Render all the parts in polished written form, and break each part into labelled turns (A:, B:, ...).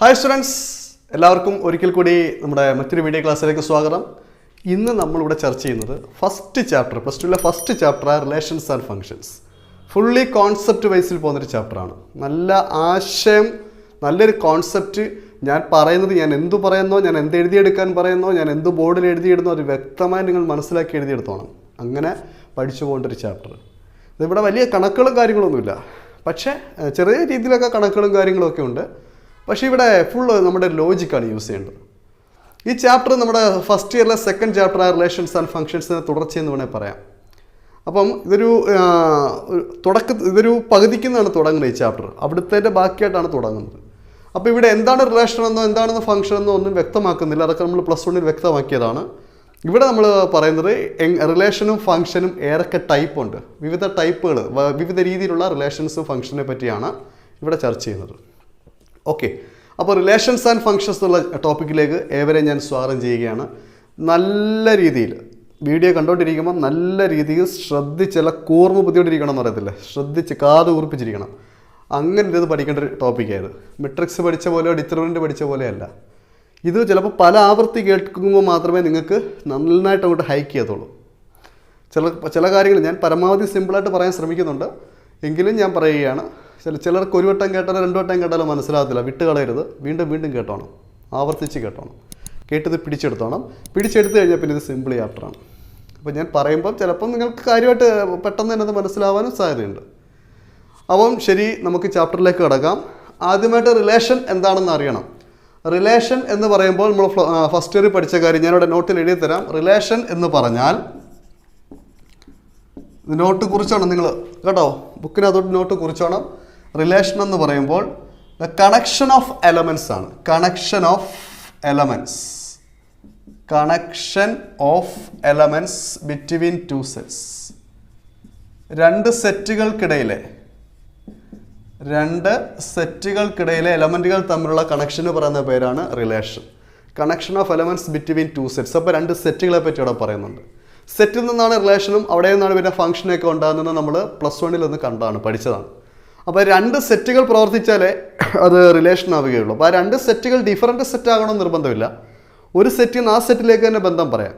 A: Hi students, എല്ലാവർക്കും ഒരിക്കൽ കൂടി നമ്മുടെ മറ്റൊരു വീഡിയോ ക്ലാസ്സിലേക്ക് സ്വാഗതം. ഇന്ന് നമ്മളിവിടെ ചർച്ച ചെയ്യുന്നത് ഫസ്റ്റ് ചാപ്റ്റർ, പ്ലസ് ടുവിലെ first chapter relations and functions. Fully concept വൈസിൽ പോകുന്നൊരു ചാപ്റ്ററാണ്. നല്ല ആശയം, നല്ലൊരു കോൺസെപ്റ്റ്. ഞാൻ പറയുന്നത്, ഞാൻ എന്തു പറയുന്നോ, ഞാൻ എന്ത് എഴുതിയെടുക്കാൻ പറയുന്നോ, ഞാൻ എന്ത് ബോർഡിൽ എഴുതിയിടുന്നോ അത് വ്യക്തമായി നിങ്ങൾ മനസ്സിലാക്കി എഴുതിയെടുത്തോണം. അങ്ങനെ പഠിച്ചു പോകേണ്ട ഒരു ചാപ്റ്റർ. ഇതിവിടെ വലിയ കണക്കുകളും കാര്യങ്ങളൊന്നുമില്ല, പക്ഷേ ചെറിയ രീതിയിലൊക്കെ കണക്കുകളും കാര്യങ്ങളൊക്കെ ഉണ്ട്. പക്ഷേ ഇവിടെ ഫുള്ള് നമ്മുടെ ലോജിക്കാണ് യൂസ് ചെയ്യേണ്ടത്. ഈ ചാപ്റ്റർ നമ്മുടെ ഫസ്റ്റ് ഇയറിലെ സെക്കൻഡ് ചാപ്റ്റർ റിലേഷൻസ് ആൻഡ് ഫങ്ഷൻസിന് തുടർച്ചയെന്ന് വേണേൽ പറയാം. അപ്പം ഇതൊരു പകുതിക്കുന്നാണ് തുടങ്ങുന്നത് ഈ ചാപ്റ്റർ. അവിടുത്തെ ബാക്കിയായിട്ടാണ് തുടങ്ങുന്നത്. അപ്പോൾ ഇവിടെ എന്താണ് റിലേഷൻ എന്നോ എന്താണെന്ന് ഫംഗ്ഷൻ എന്നോ ഒന്നും വ്യക്തമാക്കുന്നില്ല. അതൊക്കെ നമ്മൾ പ്ലസ് വണ്ണിൽ വ്യക്തമാക്കിയതാണ്. ഇവിടെ നമ്മൾ പറയുന്നത് റിലേഷനും ഫംഗ്ഷനും ഏതൊക്കെ ടൈപ്പ് ഉണ്ട്, വിവിധ ടൈപ്പുകൾ, വിവിധ രീതിയിലുള്ള റിലേഷൻസും ഫംഗ്ഷനെ പറ്റിയാണ് ഇവിടെ ചർച്ച ചെയ്യുന്നത്. ഓക്കെ, അപ്പോൾ റിലേഷൻസ് ആൻഡ് ഫങ്ഷൻസ് എന്നുള്ള ടോപ്പിക്കിലേക്ക് ഏവരെ ഞാൻ സ്വാഗതം ചെയ്യുകയാണ്. നല്ല രീതിയിൽ വീഡിയോ കണ്ടുകൊണ്ടിരിക്കുമ്പോൾ നല്ല രീതിയിൽ ശ്രദ്ധിച്ചല്ല, കൂർമ്മ ബുദ്ധിയോട്ടിരിക്കണം എന്ന് പറയത്തില്ലേ, ശ്രദ്ധിച്ച് കാത് കൂർപ്പിച്ചിരിക്കണം. അങ്ങനെ ഇത് പഠിക്കേണ്ട ഒരു ടോപ്പിക്കായത്. മെട്രിക്സ് പഠിച്ച പോലെയോ ഡിറ്റർമിനൻ്റ് പഠിച്ച പോലെയല്ല. ഇത് ചിലപ്പോൾ പല ആവർത്തി കേൾക്കുമ്പോൾ മാത്രമേ നിങ്ങൾക്ക് നന്നായിട്ട് അങ്ങോട്ട് ഹൈക്ക് ചെയ്യത്തുള്ളൂ. ചില കാര്യങ്ങൾ ഞാൻ പരമാവധി സിമ്പിളായിട്ട് പറയാൻ ശ്രമിക്കുന്നുണ്ട്, എങ്കിലും ഞാൻ പറയുകയാണ്. ചിലർക്ക് ഒരു വട്ടം കേട്ടാലോ രണ്ടു വട്ടം കേട്ടാലോ മനസ്സിലാകത്തില്ല. വിട്ടുകളയരുത്, വീണ്ടും വീണ്ടും കേട്ടോണം, ആവർത്തിച്ച് കേട്ടോണം, കേട്ടത് പിടിച്ചെടുത്തോണം. പിടിച്ചെടുത്ത് കഴിഞ്ഞാൽ പിന്നെ ഇത് സിമ്പിൾ ചാപ്റ്ററാണ്. അപ്പോൾ ഞാൻ പറയുമ്പോൾ ചിലപ്പം നിങ്ങൾക്ക് കാര്യമായിട്ട് പെട്ടെന്ന് തന്നെ അത് മനസ്സിലാവാനും സാധ്യതയുണ്ട്. അപ്പം ശരി, നമുക്ക് ചാപ്റ്ററിലേക്ക് കിടക്കാം. ആദ്യമായിട്ട് റിലേഷൻ എന്താണെന്ന് അറിയണം. റിലേഷൻ എന്ന് പറയുമ്പോൾ നമ്മൾ ഫസ്റ്റ് ഇയർ പഠിച്ച കാര്യം ഞാനിവിടെ നോട്ടിൽ എഴുതി തരാം. റിലേഷൻ എന്ന് പറഞ്ഞാൽ നോട്ട് കുറിച്ചോണം നിങ്ങൾ കേട്ടോ, ബുക്കിനകത്തോട്ട് നോട്ട് കുറിച്ചോണം. റിലേഷൻ എന്ന് പറയുമ്പോൾ ദ കണക്ഷൻ ഓഫ് എലമെൻറ്റ്സ് ആണ്. Connection of elements, connection of elements between two sets. രണ്ട് സെറ്റുകൾക്കിടയിലെ എലമെൻറ്റുകൾ തമ്മിലുള്ള കണക്ഷന് പറയുന്ന പേരാണ് relation. Connection of elements between two sets. അപ്പോൾ രണ്ട് സെറ്റുകളെ പറ്റി ഇവിടെ പറയുന്നുണ്ട്. സെറ്റിൽ നിന്നാണ് റിലേഷനും അവിടെ നിന്നാണ് പിന്നെ ഫംഗ്ഷനൊക്കെ ഉണ്ടാകുന്നത്. നമ്മൾ പ്ലസ് വണ്ണിൽ ഒന്ന് പഠിച്ചതാണ്. അപ്പോൾ രണ്ട് സെറ്റുകൾ പ്രവർത്തിച്ചാലേ അത് റിലേഷൻ ആവുകയുള്ളൂ. അപ്പോൾ ആ രണ്ട് സെറ്റുകൾ ഡിഫറൻറ്റ് സെറ്റ് ആകണമെന്ന് നിർബന്ധമില്ല. ഒരു സെറ്റിൽ നിന്ന് ആ സെറ്റിലേക്ക് തന്നെ ബന്ധം പറയാം,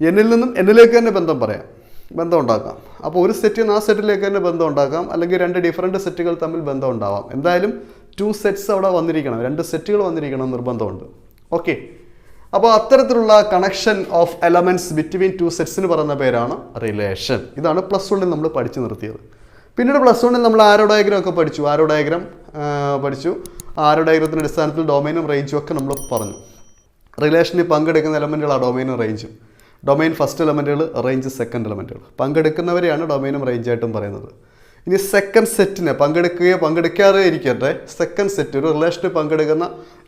A: എന്നിൽ നിന്നും എന്നിലേക്ക് തന്നെ ബന്ധം ഉണ്ടാക്കാം. അപ്പോൾ ഒരു സെറ്റിൽ നിന്ന് ആ സെറ്റിലേക്ക് തന്നെ ബന്ധം ഉണ്ടാക്കാം, അല്ലെങ്കിൽ രണ്ട് ഡിഫറൻറ്റ് സെറ്റുകൾ തമ്മിൽ ബന്ധം ഉണ്ടാവാം. എന്തായാലും ടു സെറ്റ്സ് അവിടെ വന്നിരിക്കണം, രണ്ട് സെറ്റുകൾ വന്നിരിക്കണം നിർബന്ധമുണ്ട്. ഓക്കെ, അപ്പോൾ അത്തരത്തിലുള്ള connection of elements between two സെറ്റ്സിന് പറയുന്ന പേരാണ് റിലേഷൻ. ഇതാണ് പ്ലസ് വണ്ണിൽ നമ്മൾ പഠിച്ചു നിർത്തിയത്. പിന്നീട് പ്ലസ് വണ്ണിൽ നമ്മൾ ആരോ ഡയഗ്രം ഒക്കെ പഠിച്ചു. ആരോ ഡയഗ്രത്തിൻ്റെ അടിസ്ഥാനത്തിൽ ഡൊമൈനും റേഞ്ചും ഒക്കെ നമ്മൾ പറഞ്ഞു. റിലേഷനിൽ പങ്കെടുക്കുന്ന എലമെൻറ്റുകളാണ് ഡൊമൈനും റേഞ്ചും. ഡൊമൈൻ ഫസ്റ്റ് എലമെൻറ്റുകൾ, റേഞ്ച് സെക്കൻഡ് എലമെൻറ്റുകൾ. പങ്കെടുക്കുന്നവരെയാണ് ഡൊമൈനും റേഞ്ചായിട്ടും പറയുന്നത്. ഇനി സെക്കൻഡ് സെറ്റിനെ പങ്കെടുക്കാതെ ഇരിക്കട്ടെ, സെക്കൻഡ് സെറ്റ് ഒരു റിലേഷനിൽ പങ്കെടുക്കുന്ന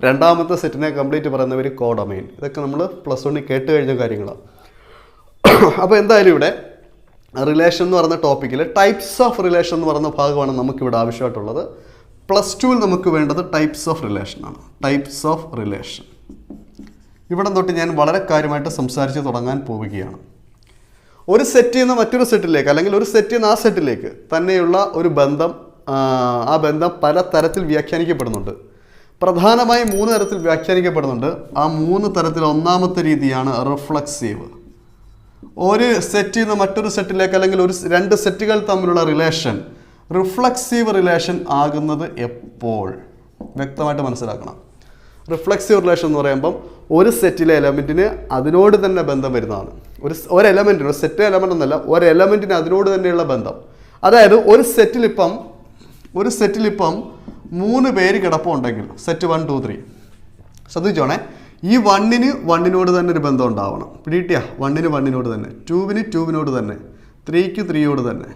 A: രണ്ടാമത്തെ സെറ്റിനെ കംപ്ലീറ്റ് പറയുന്നവർ കോ ഡൊമൈൻ. ഇതൊക്കെ നമ്മൾ പ്ലസ് വണ്ണിൽ കേട്ട് കഴിഞ്ഞ കാര്യങ്ങളാണ്. അപ്പോൾ എന്തായാലും ഇവിടെ റിലേഷൻ എന്ന് പറയുന്ന ടോപ്പിക്കിൽ ടൈപ്സ് ഓഫ് റിലേഷൻ എന്ന് പറയുന്ന ഭാഗമാണ് നമുക്കിവിടെ ആവശ്യമായിട്ടുള്ളത്. പ്ലസ് ടുവിൽ നമുക്ക് വേണ്ടത് ടൈപ്സ് ഓഫ് റിലേഷനാണ്. ടൈപ്സ് ഓഫ് റിലേഷൻ ഇവിടെ തൊട്ട് ഞാൻ വളരെ കാര്യമായിട്ട് സംസാരിച്ച് തുടങ്ങാൻ പോവുകയാണ്. ഒരു സെറ്റിൽ നിന്ന് മറ്റൊരു സെറ്റിലേക്ക്, അല്ലെങ്കിൽ ഒരു സെറ്റിൽ നിന്ന് ആ സെറ്റിലേക്ക് തന്നെയുള്ള ഒരു ബന്ധം, ആ ബന്ധം പല തരത്തിൽ വ്യാഖ്യാനിക്കപ്പെടുന്നുണ്ട്. പ്രധാനമായും 3 തരത്തിൽ വ്യാഖ്യാനിക്കപ്പെടുന്നുണ്ട്. ആ 3 തരത്തിൽ ഒന്നാമത്തെ രീതിയാണ് റിഫ്ലക്സീവ്. ഒരു സെറ്റിൽ നിന്ന് മറ്റൊരു സെറ്റിലേക്ക്, അല്ലെങ്കിൽ രണ്ട് സെറ്റുകൾ തമ്മിലുള്ള റിലേഷൻ റിഫ്ലക്സീവ് റിലേഷൻ ആകുന്നത് എപ്പോൾ വ്യക്തമായിട്ട് മനസ്സിലാക്കണം. റിഫ്ലക്സീവ് റിലേഷൻ എന്ന് പറയുമ്പം ഒരു സെറ്റിലെ എലമെൻറ്റിന് അതിനോട് തന്നെ ബന്ധം വരുന്നതാണ്. ഒരു എലമെൻറ്റിന്, ഒരു സെറ്റ് എലമെൻ്റ് എന്നല്ല, ഒരു എലമെൻറ്റിന് അതിനോട് തന്നെയുള്ള ബന്ധം. അതായത് ഒരു സെറ്റിലിപ്പം 3 പേര് കിടപ്പുണ്ടെങ്കിൽ, സെറ്റ് 1 2 3 ശ്രദ്ധിച്ചോണേ, ഈ 1-ന് തന്നെ ഒരു ബന്ധം ഉണ്ടാവണം. പിടികിട്ടിയ 1-ന് 1-നോട് തന്നെ, 2-ന് 2-നോട് തന്നെ, 3-ക്ക് 3-യോട് തന്നെ.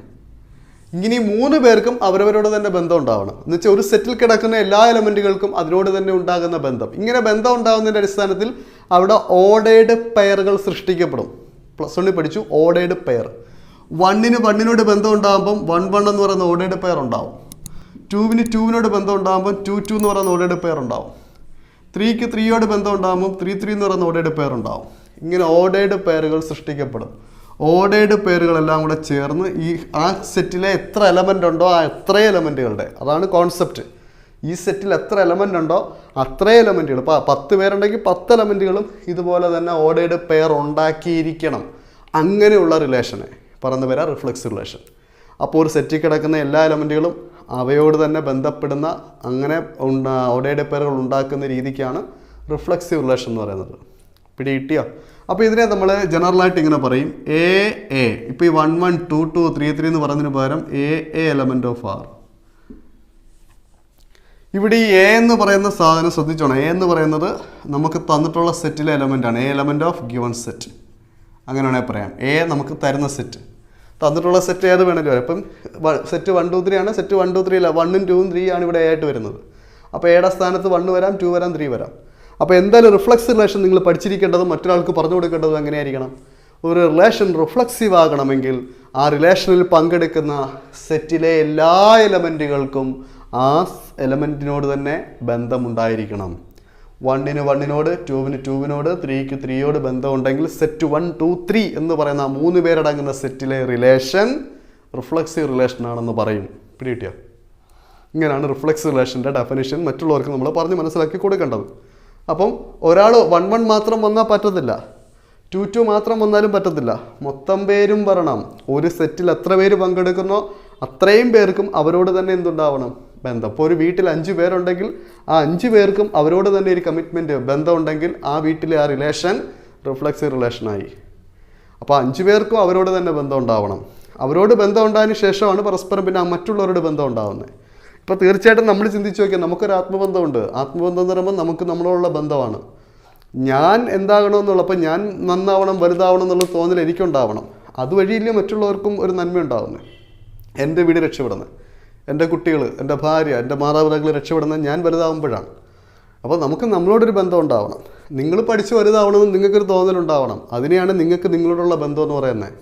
A: ഇങ്ങനെ 3 പേർക്കും അവരവരോട് തന്നെ ബന്ധം ഉണ്ടാവണം. എന്ന് വെച്ചാൽ ഒരു സെറ്റിൽ കിടക്കുന്ന എല്ലാ എലമെൻറ്റുകൾക്കും അതിനോട് തന്നെ ഉണ്ടാകുന്ന ബന്ധം. ഇങ്ങനെ ബന്ധം ഉണ്ടാകുന്നതിൻ്റെ അടിസ്ഥാനത്തിൽ അവിടെ ഓർഡേർഡ് പെയറുകൾ സൃഷ്ടിക്കപ്പെടും. പ്ലസ് വണ്ണിൽ പഠിച്ചു ഓർഡേർഡ് പെയർ. 1-ന് 1-നോട് ബന്ധം ഉണ്ടാകുമ്പം 1 എന്ന് പറയുന്ന ഓർഡേർഡ് പെയർ ഉണ്ടാവും. 2-ന് 2-നോട് ബന്ധം ഉണ്ടാകുമ്പം 2 എന്ന് പറയുന്ന ഓർഡേർഡ് പെയർ ഉണ്ടാവും. 3-ക്ക് 3-യോട് ബന്ധം ഉണ്ടാകുമ്പം 3 എന്ന് പറയുന്ന ഓർഡേർഡ് പെയർ ഉണ്ടാവും. ഇങ്ങനെ ഓർഡേർഡ് പെയറുകൾ സൃഷ്ടിക്കപ്പെടും. ഓർഡേർഡ് പേരുകളെല്ലാം കൂടെ ചേർന്ന് ഈ ആ സെറ്റിലെ എത്ര എലമെൻ്റ് ഉണ്ടോ ആ എത്ര എലമെൻറ്റുകളുടെ, അതാണ് കോൺസെപ്റ്റ്. ഈ സെറ്റിൽ എത്ര എലമെൻ്റ് ഉണ്ടോ അത്രയും എലമെൻറ്റുകൾ, ഇപ്പോൾ 10 പേരുണ്ടെങ്കിൽ 10 എലമെൻറ്റുകളും ഇതുപോലെ തന്നെ ഓർഡേർഡ് പെയർ ഉണ്ടാക്കിയിരിക്കണം. അങ്ങനെയുള്ള റിലേഷനെ പറയുന്ന പേരാ റിഫ്ലെക്സ് റിലേഷൻ. അപ്പോൾ ഒരു സെറ്റിൽ കിടക്കുന്ന എല്ലാ എലമെൻറ്റുകളും അവയോട് തന്നെ ബന്ധപ്പെടുന്ന അങ്ങനെ ഓർഡേർഡ് പെയറുകൾ ഉണ്ടാക്കുന്ന രീതിക്കാണ് റിഫ്ലെക്സീവ് റിലേഷൻ എന്ന് പറയുന്നത്. പിടികിട്ടിയോ? അപ്പോൾ ഇതിനെ നമ്മൾ ജനറലായിട്ട് ഇങ്ങനെ പറയും എ. ഇപ്പോൾ ഈ 1 1 2 2 3 3 എന്ന് പറയുന്നതിന് പകരം എ എലമെൻറ്റ് ഓഫ് ആർ. ഇവിടെ ഈ എ എന്ന് പറയുന്ന സാധനം ശ്രദ്ധിച്ചോണം. എ എന്ന് പറയുന്നത് നമുക്ക് തന്നിട്ടുള്ള സെറ്റിലെ എലമെൻ്റാണ്. A element of given set, അങ്ങനെ വേണമെങ്കിൽ പറയാം. എ നമുക്ക് തരുന്ന സെറ്റ്, തന്നിട്ടുള്ള സെറ്റ് ഏത് വേണമെങ്കിലും വരാം. ഇപ്പം സെറ്റ് 1 2 3 ആണ്. സെറ്റ് 1 2 3 അല്ല, 1 2 3 ആണ് ഇവിടെ എ ആയിട്ട് വരുന്നത്. അപ്പോൾ എയുടെ സ്ഥാനത്ത് 1 വരാം, 2 വരാം, 3 വരാം. അപ്പോൾ എന്തായാലും റിഫ്ലെക്സ് റിലേഷൻ നിങ്ങൾ പഠിച്ചിരിക്കേണ്ടതും മറ്റൊരാൾക്ക് പറഞ്ഞു കൊടുക്കേണ്ടതും എങ്ങനെയായിരിക്കണം? ഒരു റിലേഷൻ റിഫ്ലെക്സീവ് ആകണമെങ്കിൽ ആ റിലേഷനിൽ പങ്കെടുക്കുന്ന സെറ്റിലെ എല്ലാ എലമെൻറ്റുകൾക്കും ആ എലമെൻറ്റിനോട് തന്നെ ബന്ധമുണ്ടായിരിക്കണം. 1 1നോട്, 2 2നോട്, 3 3യോട് ബന്ധമുണ്ടെങ്കിൽ സെറ്റ് 1 2 3 എന്ന് പറയുന്ന 3 പേരടങ്ങുന്ന സെറ്റിലെ റിലേഷൻ റിഫ്ലെക്സീവ് റിലേഷൻ ആണെന്ന് പറയും. പിടികിട്ടിയോ? ഇങ്ങനെയാണ് റിഫ്ലെക്സ് റിലേഷൻ്റെ ഡെഫിനിഷൻ മറ്റുള്ളവർക്ക് നമ്മൾ പറഞ്ഞ് മനസ്സിലാക്കി കൊടുക്കേണ്ടത്. അപ്പം ഒരാൾ 1 1 മാത്രം വന്നാൽ പറ്റത്തില്ല, 2 2 മാത്രം വന്നാലും പറ്റത്തില്ല, മൊത്തം പേരും വരണം. ഒരു സെറ്റിൽ എത്ര പേര് പങ്കെടുക്കുന്നോ അത്രയും പേർക്കും അവരോട് തന്നെ എന്തുണ്ടാവണം? ബന്ധം. ഇപ്പോൾ ഒരു വീട്ടിൽ 5 പേരുണ്ടെങ്കിൽ ആ 5 പേർക്കും അവരോട് തന്നെ ഒരു കമ്മിറ്റ്മെൻറ്റ്, ബന്ധം ഉണ്ടെങ്കിൽ ആ വീട്ടിലെ ആ റിലേഷൻ റിഫ്ലെക്സീവ് റിലേഷനായി. അപ്പോൾ 5 പേർക്കും അവരോട് തന്നെ ബന്ധം ഉണ്ടാവണം. അവരോട് ബന്ധം ഉണ്ടായതിനു ശേഷമാണ് പരസ്പരം പിന്നെ മറ്റുള്ളവരോട് ബന്ധം ഉണ്ടാവുന്നത്. ഇപ്പോൾ തീർച്ചയായിട്ടും നമ്മൾ ചിന്തിച്ച് നോക്കിയാൽ നമുക്കൊരു ആത്മബന്ധമുണ്ട്. ആത്മബന്ധം എന്ന് പറയുമ്പോൾ നമുക്ക് നമ്മളോടുള്ള ബന്ധമാണ്. ഞാൻ എന്താകണമെന്നുള്ളപ്പോൾ ഞാൻ നന്നാവണം, വലുതാവണം എന്നുള്ള തോന്നൽ എനിക്കുണ്ടാവണം. അതുവഴിയില്ലേ മറ്റുള്ളവർക്കും ഒരു നന്മ ഉണ്ടാവുന്നത്. എൻ്റെ വീട് രക്ഷപ്പെടുന്നത്, എൻ്റെ കുട്ടികൾ, എൻ്റെ ഭാര്യ, എൻ്റെ മാതാപിതാക്കൾ രക്ഷപ്പെടുന്നത് ഞാൻ വലുതാവുമ്പോഴാണ്. അപ്പോൾ നമുക്ക് നമ്മളോടൊരു ബന്ധം ഉണ്ടാവണം. നിങ്ങൾ പഠിച്ച് വലുതാവണമെന്ന് നിങ്ങൾക്കൊരു തോന്നലുണ്ടാവണം. അതിനെയാണ് നിങ്ങൾക്ക് നിങ്ങളോടുള്ള ബന്ധം എന്ന് പറയുന്നത്.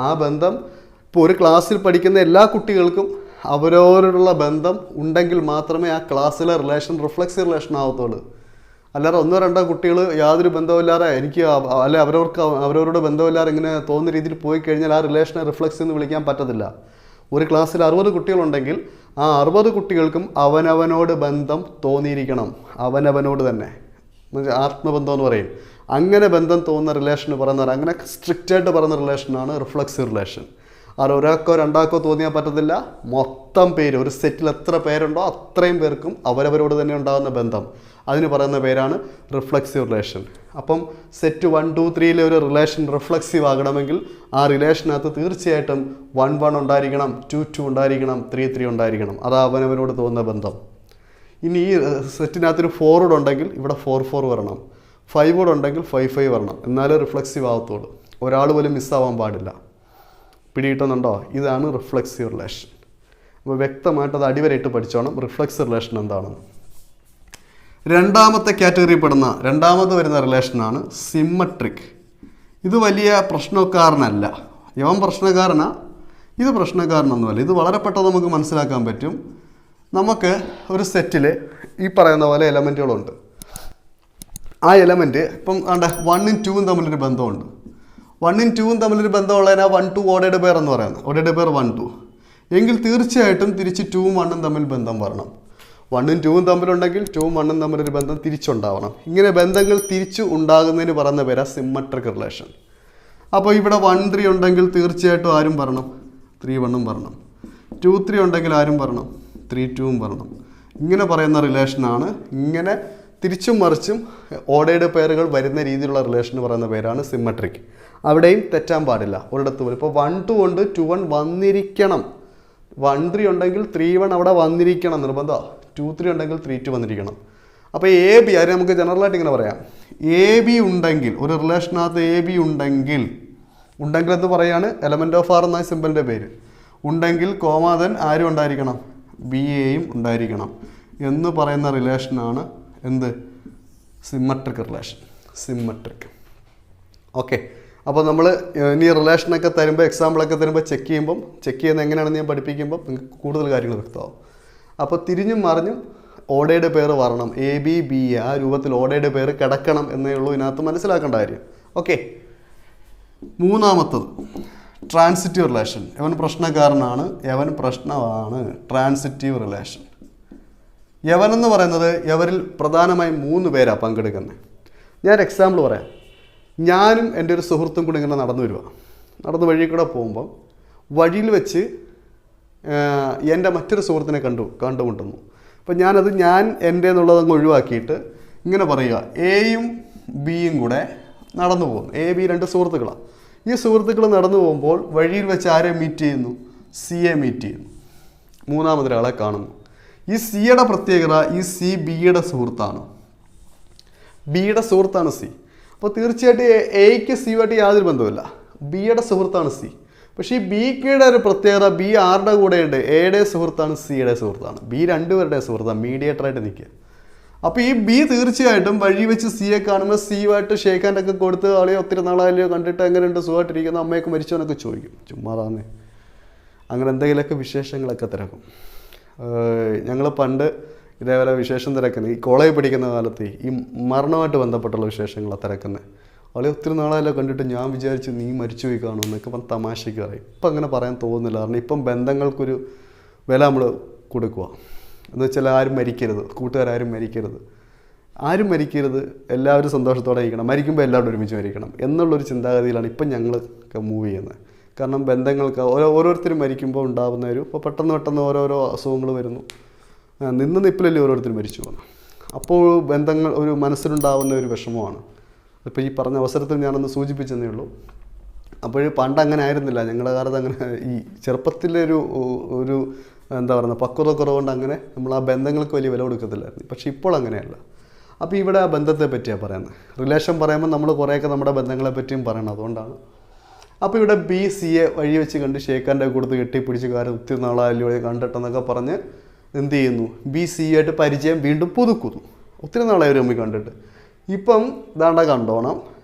A: ആ ബന്ധം ഇപ്പോൾ ഒരു ക്ലാസ്സിൽ പഠിക്കുന്ന എല്ലാ കുട്ടികൾക്കും അവരോടുള്ള ബന്ധം ഉണ്ടെങ്കിൽ മാത്രമേ ആ ക്ലാസ്സിലെ റിലേഷൻ റിഫ്ലെക്സീവ് റിലേഷൻ ആവത്തുള്ളൂ. അല്ലാതെ 1 2 കുട്ടികൾ യാതൊരു ബന്ധമില്ലാതെ എനിക്ക് അല്ലെ അവരോട് ബന്ധമില്ലാതെ ഇങ്ങനെ തോന്നുന്ന രീതിയിൽ പോയി കഴിഞ്ഞാൽ ആ റിലേഷനെ റിഫ്ലെക്സ് എന്ന് വിളിക്കാൻ പറ്റത്തില്ല. ഒരു ക്ലാസ്സിൽ 60 കുട്ടികളുണ്ടെങ്കിൽ ആ 60 കുട്ടികൾക്കും അവനവനോട് ബന്ധം തോന്നിയിരിക്കണം. അവനവനോട് തന്നെ ആത്മബന്ധം എന്ന് പറയും. അങ്ങനെ ബന്ധം തോന്നുന്ന റിലേഷന് പറയുന്നത്, അങ്ങനെ സ്ട്രിക്റ്റായിട്ട് പറയുന്ന റിലേഷനാണ് റിഫ്ലെക്സീവ് റിലേഷൻ. അത് ഒരാൾക്കോ രണ്ടാൾക്കോ തോന്നിയാൽ പറ്റത്തില്ല. മൊത്തം പേര്, ഒരു സെറ്റിൽ എത്ര പേരുണ്ടോ അത്രയും പേർക്കും അവരവരോട് തന്നെ ഉണ്ടാകുന്ന ബന്ധം, അതിന് പറയുന്ന പേരാണ് റിഫ്ലെക്സീവ് റിലേഷൻ. അപ്പം സെറ്റ് 1 2 3 ഒരു റിലേഷൻ റിഫ്ലെക്സീവ് ആകണമെങ്കിൽ ആ റിലേഷനകത്ത് തീർച്ചയായിട്ടും 1 1 ഉണ്ടായിരിക്കണം, 2 2 ഉണ്ടായിരിക്കണം, 3 3 ഉണ്ടായിരിക്കണം. അത് അവനവനോട് തോന്നുന്ന ബന്ധം. ഇനി ഈ സെറ്റിനകത്തൊരു 4 ഉണ്ടെങ്കിൽ ഇവിടെ 4 4 വരണം, 5 ഉണ്ടെങ്കിൽ 5 5 വരണം. എന്നാലേ റിഫ്ലെക്സീവ് ആകത്തുള്ളൂ. ഒരാൾ പോലും മിസ്സാവാൻ പാടില്ല. പിടികിട്ടുന്നുണ്ടോ? ഇതാണ് റിഫ്ലെക്സീവ് റിലേഷൻ. അപ്പോൾ വ്യക്തമായിട്ട് അത് അടിവരയിട്ട് പഠിച്ചോണം റിഫ്ലെക്സീവ് റിലേഷൻ എന്താണെന്ന്. രണ്ടാമത്തെ കാറ്റഗറി പെടുന്ന രണ്ടാമത് വരുന്ന റിലേഷനാണ് സിമ്മട്രിക്. ഇത് വലിയ പ്രശ്നക്കാരനല്ല. ഇവൻ പ്രശ്നക്കാരനാ, ഇത് പ്രശ്നക്കാരനൊന്നുമല്ല. ഇത് വളരെ പെട്ടെന്ന് നമുക്ക് മനസ്സിലാക്കാൻ പറ്റും. നമുക്ക് ഒരു സെറ്റിൽ ഈ പറയുന്ന പോലെ എലമെൻറ്റുകളുണ്ട്. ആ എലമെൻറ്റ് ഇപ്പം 1 2 തമ്മിലൊരു ബന്ധമുണ്ട്. 1 2 തമ്മിലൊരു ബന്ധമുള്ളതിനാ 1 2 ഓർഡേർഡ് പെയർ എന്ന് പറയുന്നത്. ഓർഡേർഡ് പെയർ 1 2 എങ്കിൽ തീർച്ചയായിട്ടും തിരിച്ച് 2 1 തമ്മിൽ ബന്ധം വരണം. 1 2 തമ്മിലുണ്ടെങ്കിൽ 2 1 തമ്മിലൊരു ബന്ധം തിരിച്ചുണ്ടാവണം. ഇങ്ങനെ ബന്ധങ്ങൾ തിരിച്ചു ഉണ്ടാകുന്നതിന് പറയുന്ന പേരാ സിമ്മട്രിക് റിലേഷൻ. അപ്പോൾ ഇവിടെ 1 3 ഉണ്ടെങ്കിൽ തീർച്ചയായിട്ടും ആരും വരണം, 3 1 വരണം. 2 3 ഉണ്ടെങ്കിൽ ആരും വരണം, 3 2 വരണം. ഇങ്ങനെ പറയുന്ന റിലേഷനാണ്. ഇങ്ങനെ തിരിച്ചും മറിച്ചും ഓർഡേർഡ് പെയറുകൾ വരുന്ന രീതിയിലുള്ള റിലേഷൻ പറയുന്ന പേരാണ് സിമ്മട്രിക്. അവിടെയും തെറ്റാൻ പാടില്ല ഒരിടത്ത് പോലും. ഇപ്പോൾ 1 2 ഉണ്ട്, 2 1 വന്നിരിക്കണം. 1 3 ഉണ്ടെങ്കിൽ 3 1 അവിടെ വന്നിരിക്കണം നിർബന്ധമാണ്. 2 3 ഉണ്ടെങ്കിൽ 3 2 വന്നിരിക്കണം. അപ്പോൾ എ ബി, അത് നമുക്ക് ജനറലായിട്ട് ഇങ്ങനെ പറയാം. എ ബി ഉണ്ടെങ്കിൽ, ഒരു റിലേഷനകത്ത് എ ബി ഉണ്ടെങ്കിൽ എന്ന് പറയാണ് എലമെൻറ്റ് ഓഫ് ആർ എന്ന സിമ്പിളിൻ്റെ പേര്. ഉണ്ടെങ്കിൽ കോമാതൻ ആരും ഉണ്ടായിരിക്കണം, ബി എയും ഉണ്ടായിരിക്കണം എന്ന് പറയുന്ന റിലേഷനാണ് എന്ത്? Symmetric relation. സിമ്മട്രിക്. ഓക്കെ. അപ്പോൾ നമ്മൾ ഇനി റിലേഷനൊക്കെ തരുമ്പോൾ, എക്സാമ്പിളൊക്കെ തരുമ്പോൾ ചെക്ക് ചെയ്യുന്നത് എങ്ങനെയാണെന്ന് ഞാൻ പഠിപ്പിക്കുമ്പോൾ നിങ്ങൾക്ക് കൂടുതൽ കാര്യങ്ങൾ വ്യക്തമാവും. അപ്പോൾ തിരിഞ്ഞും മറിഞ്ഞും ഓർഡേർഡ് പെയർ വരണം. എ ബി ബി എ ആ രൂപത്തിൽ ഓർഡേർഡ് പെയർ കിടക്കണം എന്നേ ഉള്ളൂ ഇതിനകത്ത് മനസ്സിലാക്കേണ്ട കാര്യം. ഓക്കെ. മൂന്നാമത്തത് ട്രാൻസിറ്റീവ് റിലേഷൻ. എവൻ പ്രശ്നക്കാരനാണ്, എവൻ പ്രശ്നമാണ്. Transitive relation. യവനെന്ന് പറയുന്നത് ഇവരിൽ പ്രധാനമായും 3 പേരാണ് പങ്കെടുക്കുന്നത്. ഞാൻ എക്സാമ്പിൾ പറയാം. ഞാനും എൻ്റെ ഒരു സുഹൃത്തും കൂടി ഇങ്ങനെ നടന്ന് വഴി കൂടെ പോകുമ്പം വഴിയിൽ വെച്ച് എൻ്റെ മറ്റൊരു സുഹൃത്തിനെ കണ്ടുമുട്ടുന്നു. അപ്പം ഞാൻ എൻ്റെ എന്നുള്ളതങ്ങ് ഒഴിവാക്കിയിട്ട് ഇങ്ങനെ പറയുക, എയും ബിയും കൂടെ നടന്നു പോകുന്നു. എ ബി 2 സുഹൃത്തുക്കളാണ്. ഈ സുഹൃത്തുക്കൾ നടന്നു പോകുമ്പോൾ വഴിയിൽ വെച്ച് ആരെ മീറ്റ് ചെയ്യുന്നു? സിയെ മീറ്റ് ചെയ്യുന്നു. മൂന്നാമതൊരാളെ കാണുന്നു. ഈ സിയുടെ പ്രത്യേകത, ഈ സി ബിയുടെ സുഹൃത്താണ്. ബിയുടെ സുഹൃത്താണ് സി. അപ്പോൾ തീർച്ചയായിട്ടും എയ്ക്ക് സിയുമായിട്ട് യാതൊരു ബന്ധമില്ല. ബിയുടെ സുഹൃത്താണ് സി. പക്ഷേ ഈ ബിയുടെ ഒരു പ്രത്യേകത, ബി ആരുടെ കൂടെയുണ്ട്? എയുടെ സുഹൃത്താണ്, സിയുടെ സുഹൃത്താണ്. ബി 2 പേരുടെ സുഹൃത്താണ്, മീഡിയേറ്ററായിട്ട് നിൽക്കുക. അപ്പോൾ ഈ ബി തീർച്ചയായിട്ടും വഴി വെച്ച് സിയെ കാണുമ്പോൾ സിയുമായിട്ട് ഷേക്ക് ഹാൻഡൊക്കെ കൊടുത്ത് ആളെ ഒത്തിരി നാളായാലും കണ്ടിട്ട് എങ്ങനെയുണ്ട്, സുഖമായിട്ടിരിക്കുന്ന, അമ്മയൊക്കെ മരിച്ചോന്നൊക്കെ ചോദിക്കും. ചുമ്മാതാന്നേ, അങ്ങനെ എന്തെങ്കിലുമൊക്കെ വിശേഷങ്ങളൊക്കെ തിരക്കും. ഞങ്ങൾ പണ്ട് ഇതേപോലെ വിശേഷം തിരക്കുന്നത് ഈ കോളേജ് പഠിക്കുന്ന കാലത്ത് ഈ മരണമായിട്ട് ബന്ധപ്പെട്ടുള്ള വിശേഷങ്ങളാണ് തിരക്കുന്നത്. അവളെ ഒത്തിരി നാളെയല്ലോ കണ്ടിട്ട് ഞാൻ വിചാരിച്ചു നീ മരിച്ചു പോയി കാണും എന്നൊക്കെ ഇപ്പം തമാശയ്ക്ക് പറയും. ഇപ്പം അങ്ങനെ പറയാൻ തോന്നുന്നില്ല. കാരണം ഇപ്പം ബന്ധങ്ങൾക്കൊരു വില നമ്മൾ കൊടുക്കുക. എന്ന് വെച്ചാൽ ആരും മരിക്കരുത്, കൂട്ടുകാരും മരിക്കരുത്, ആരും മരിക്കരുത്, എല്ലാവരും സന്തോഷത്തോടെ ഇരിക്കണം, മരിക്കുമ്പോൾ എല്ലാവരും ഒരുമിച്ച് മരിക്കണം എന്നുള്ളൊരു ചിന്താഗതിയിലാണ് ഇപ്പം ഞങ്ങളൊക്കെ മൂവ് ചെയ്യുന്നത്. കാരണം ബന്ധങ്ങൾക്ക് ഓരോരുത്തരും മരിക്കുമ്പോൾ ഉണ്ടാകുന്ന ഇപ്പോൾ പെട്ടെന്ന് ഓരോരോ അസുഖങ്ങൾ വരുന്നു. നിപ്പിലല്ലേ ഓരോരുത്തരും മരിച്ചു പോകുന്നു. അപ്പോൾ ബന്ധങ്ങൾ ഒരു മനസ്സിലുണ്ടാകുന്ന ഒരു വിഷമമാണ്. ഇപ്പോൾ ഈ പറഞ്ഞ അവസരത്തിൽ ഞാനൊന്ന് സൂചിപ്പിച്ചെന്നേ ഉള്ളൂ. അപ്പോൾ പണ്ട് അങ്ങനെ ആയിരുന്നില്ല. ഞങ്ങളുടെ കാലത്ത് അങ്ങനെ ഈ ചെറുപ്പത്തിലൊരു ഒരു എന്താ പറയുക പക്വത കുറവുകൊണ്ട് അങ്ങനെ നമ്മൾ ആ ബന്ധങ്ങൾക്ക് വലിയ വില കൊടുക്കത്തില്ലായിരുന്നു. പക്ഷേ ഇപ്പോൾ അങ്ങനെയല്ല. അപ്പോൾ ഇവിടെ ആ ബന്ധത്തെ പറ്റിയാണ് പറയുന്നത്. റിലേഷൻ പറയുമ്പോൾ നമ്മൾ കുറേയൊക്കെ നമ്മുടെ ബന്ധങ്ങളെ പറ്റിയും പറയണം. അതുകൊണ്ടാണ്. അപ്പോൾ ഇവിടെ ബി സിയെ വഴി വെച്ച് കണ്ട് ഷേക്കാൻ്റെ കൊടുത്ത് കെട്ടിപ്പിടിച്ച് കാര്യം ഒത്തിരി നാളായാലും കണ്ടിട്ടെന്നൊക്കെ പറഞ്ഞ് എന്ത് ചെയ്യുന്നു? ബി സിയായിട്ട് പരിചയം വീണ്ടും പുതുക്കുന്നു. ഒത്തിരി നാളായി ഒരു തമ്മിൽ കണ്ടിട്ട്. ഇപ്പം ഇതാണ്ട കണ്ടോണം.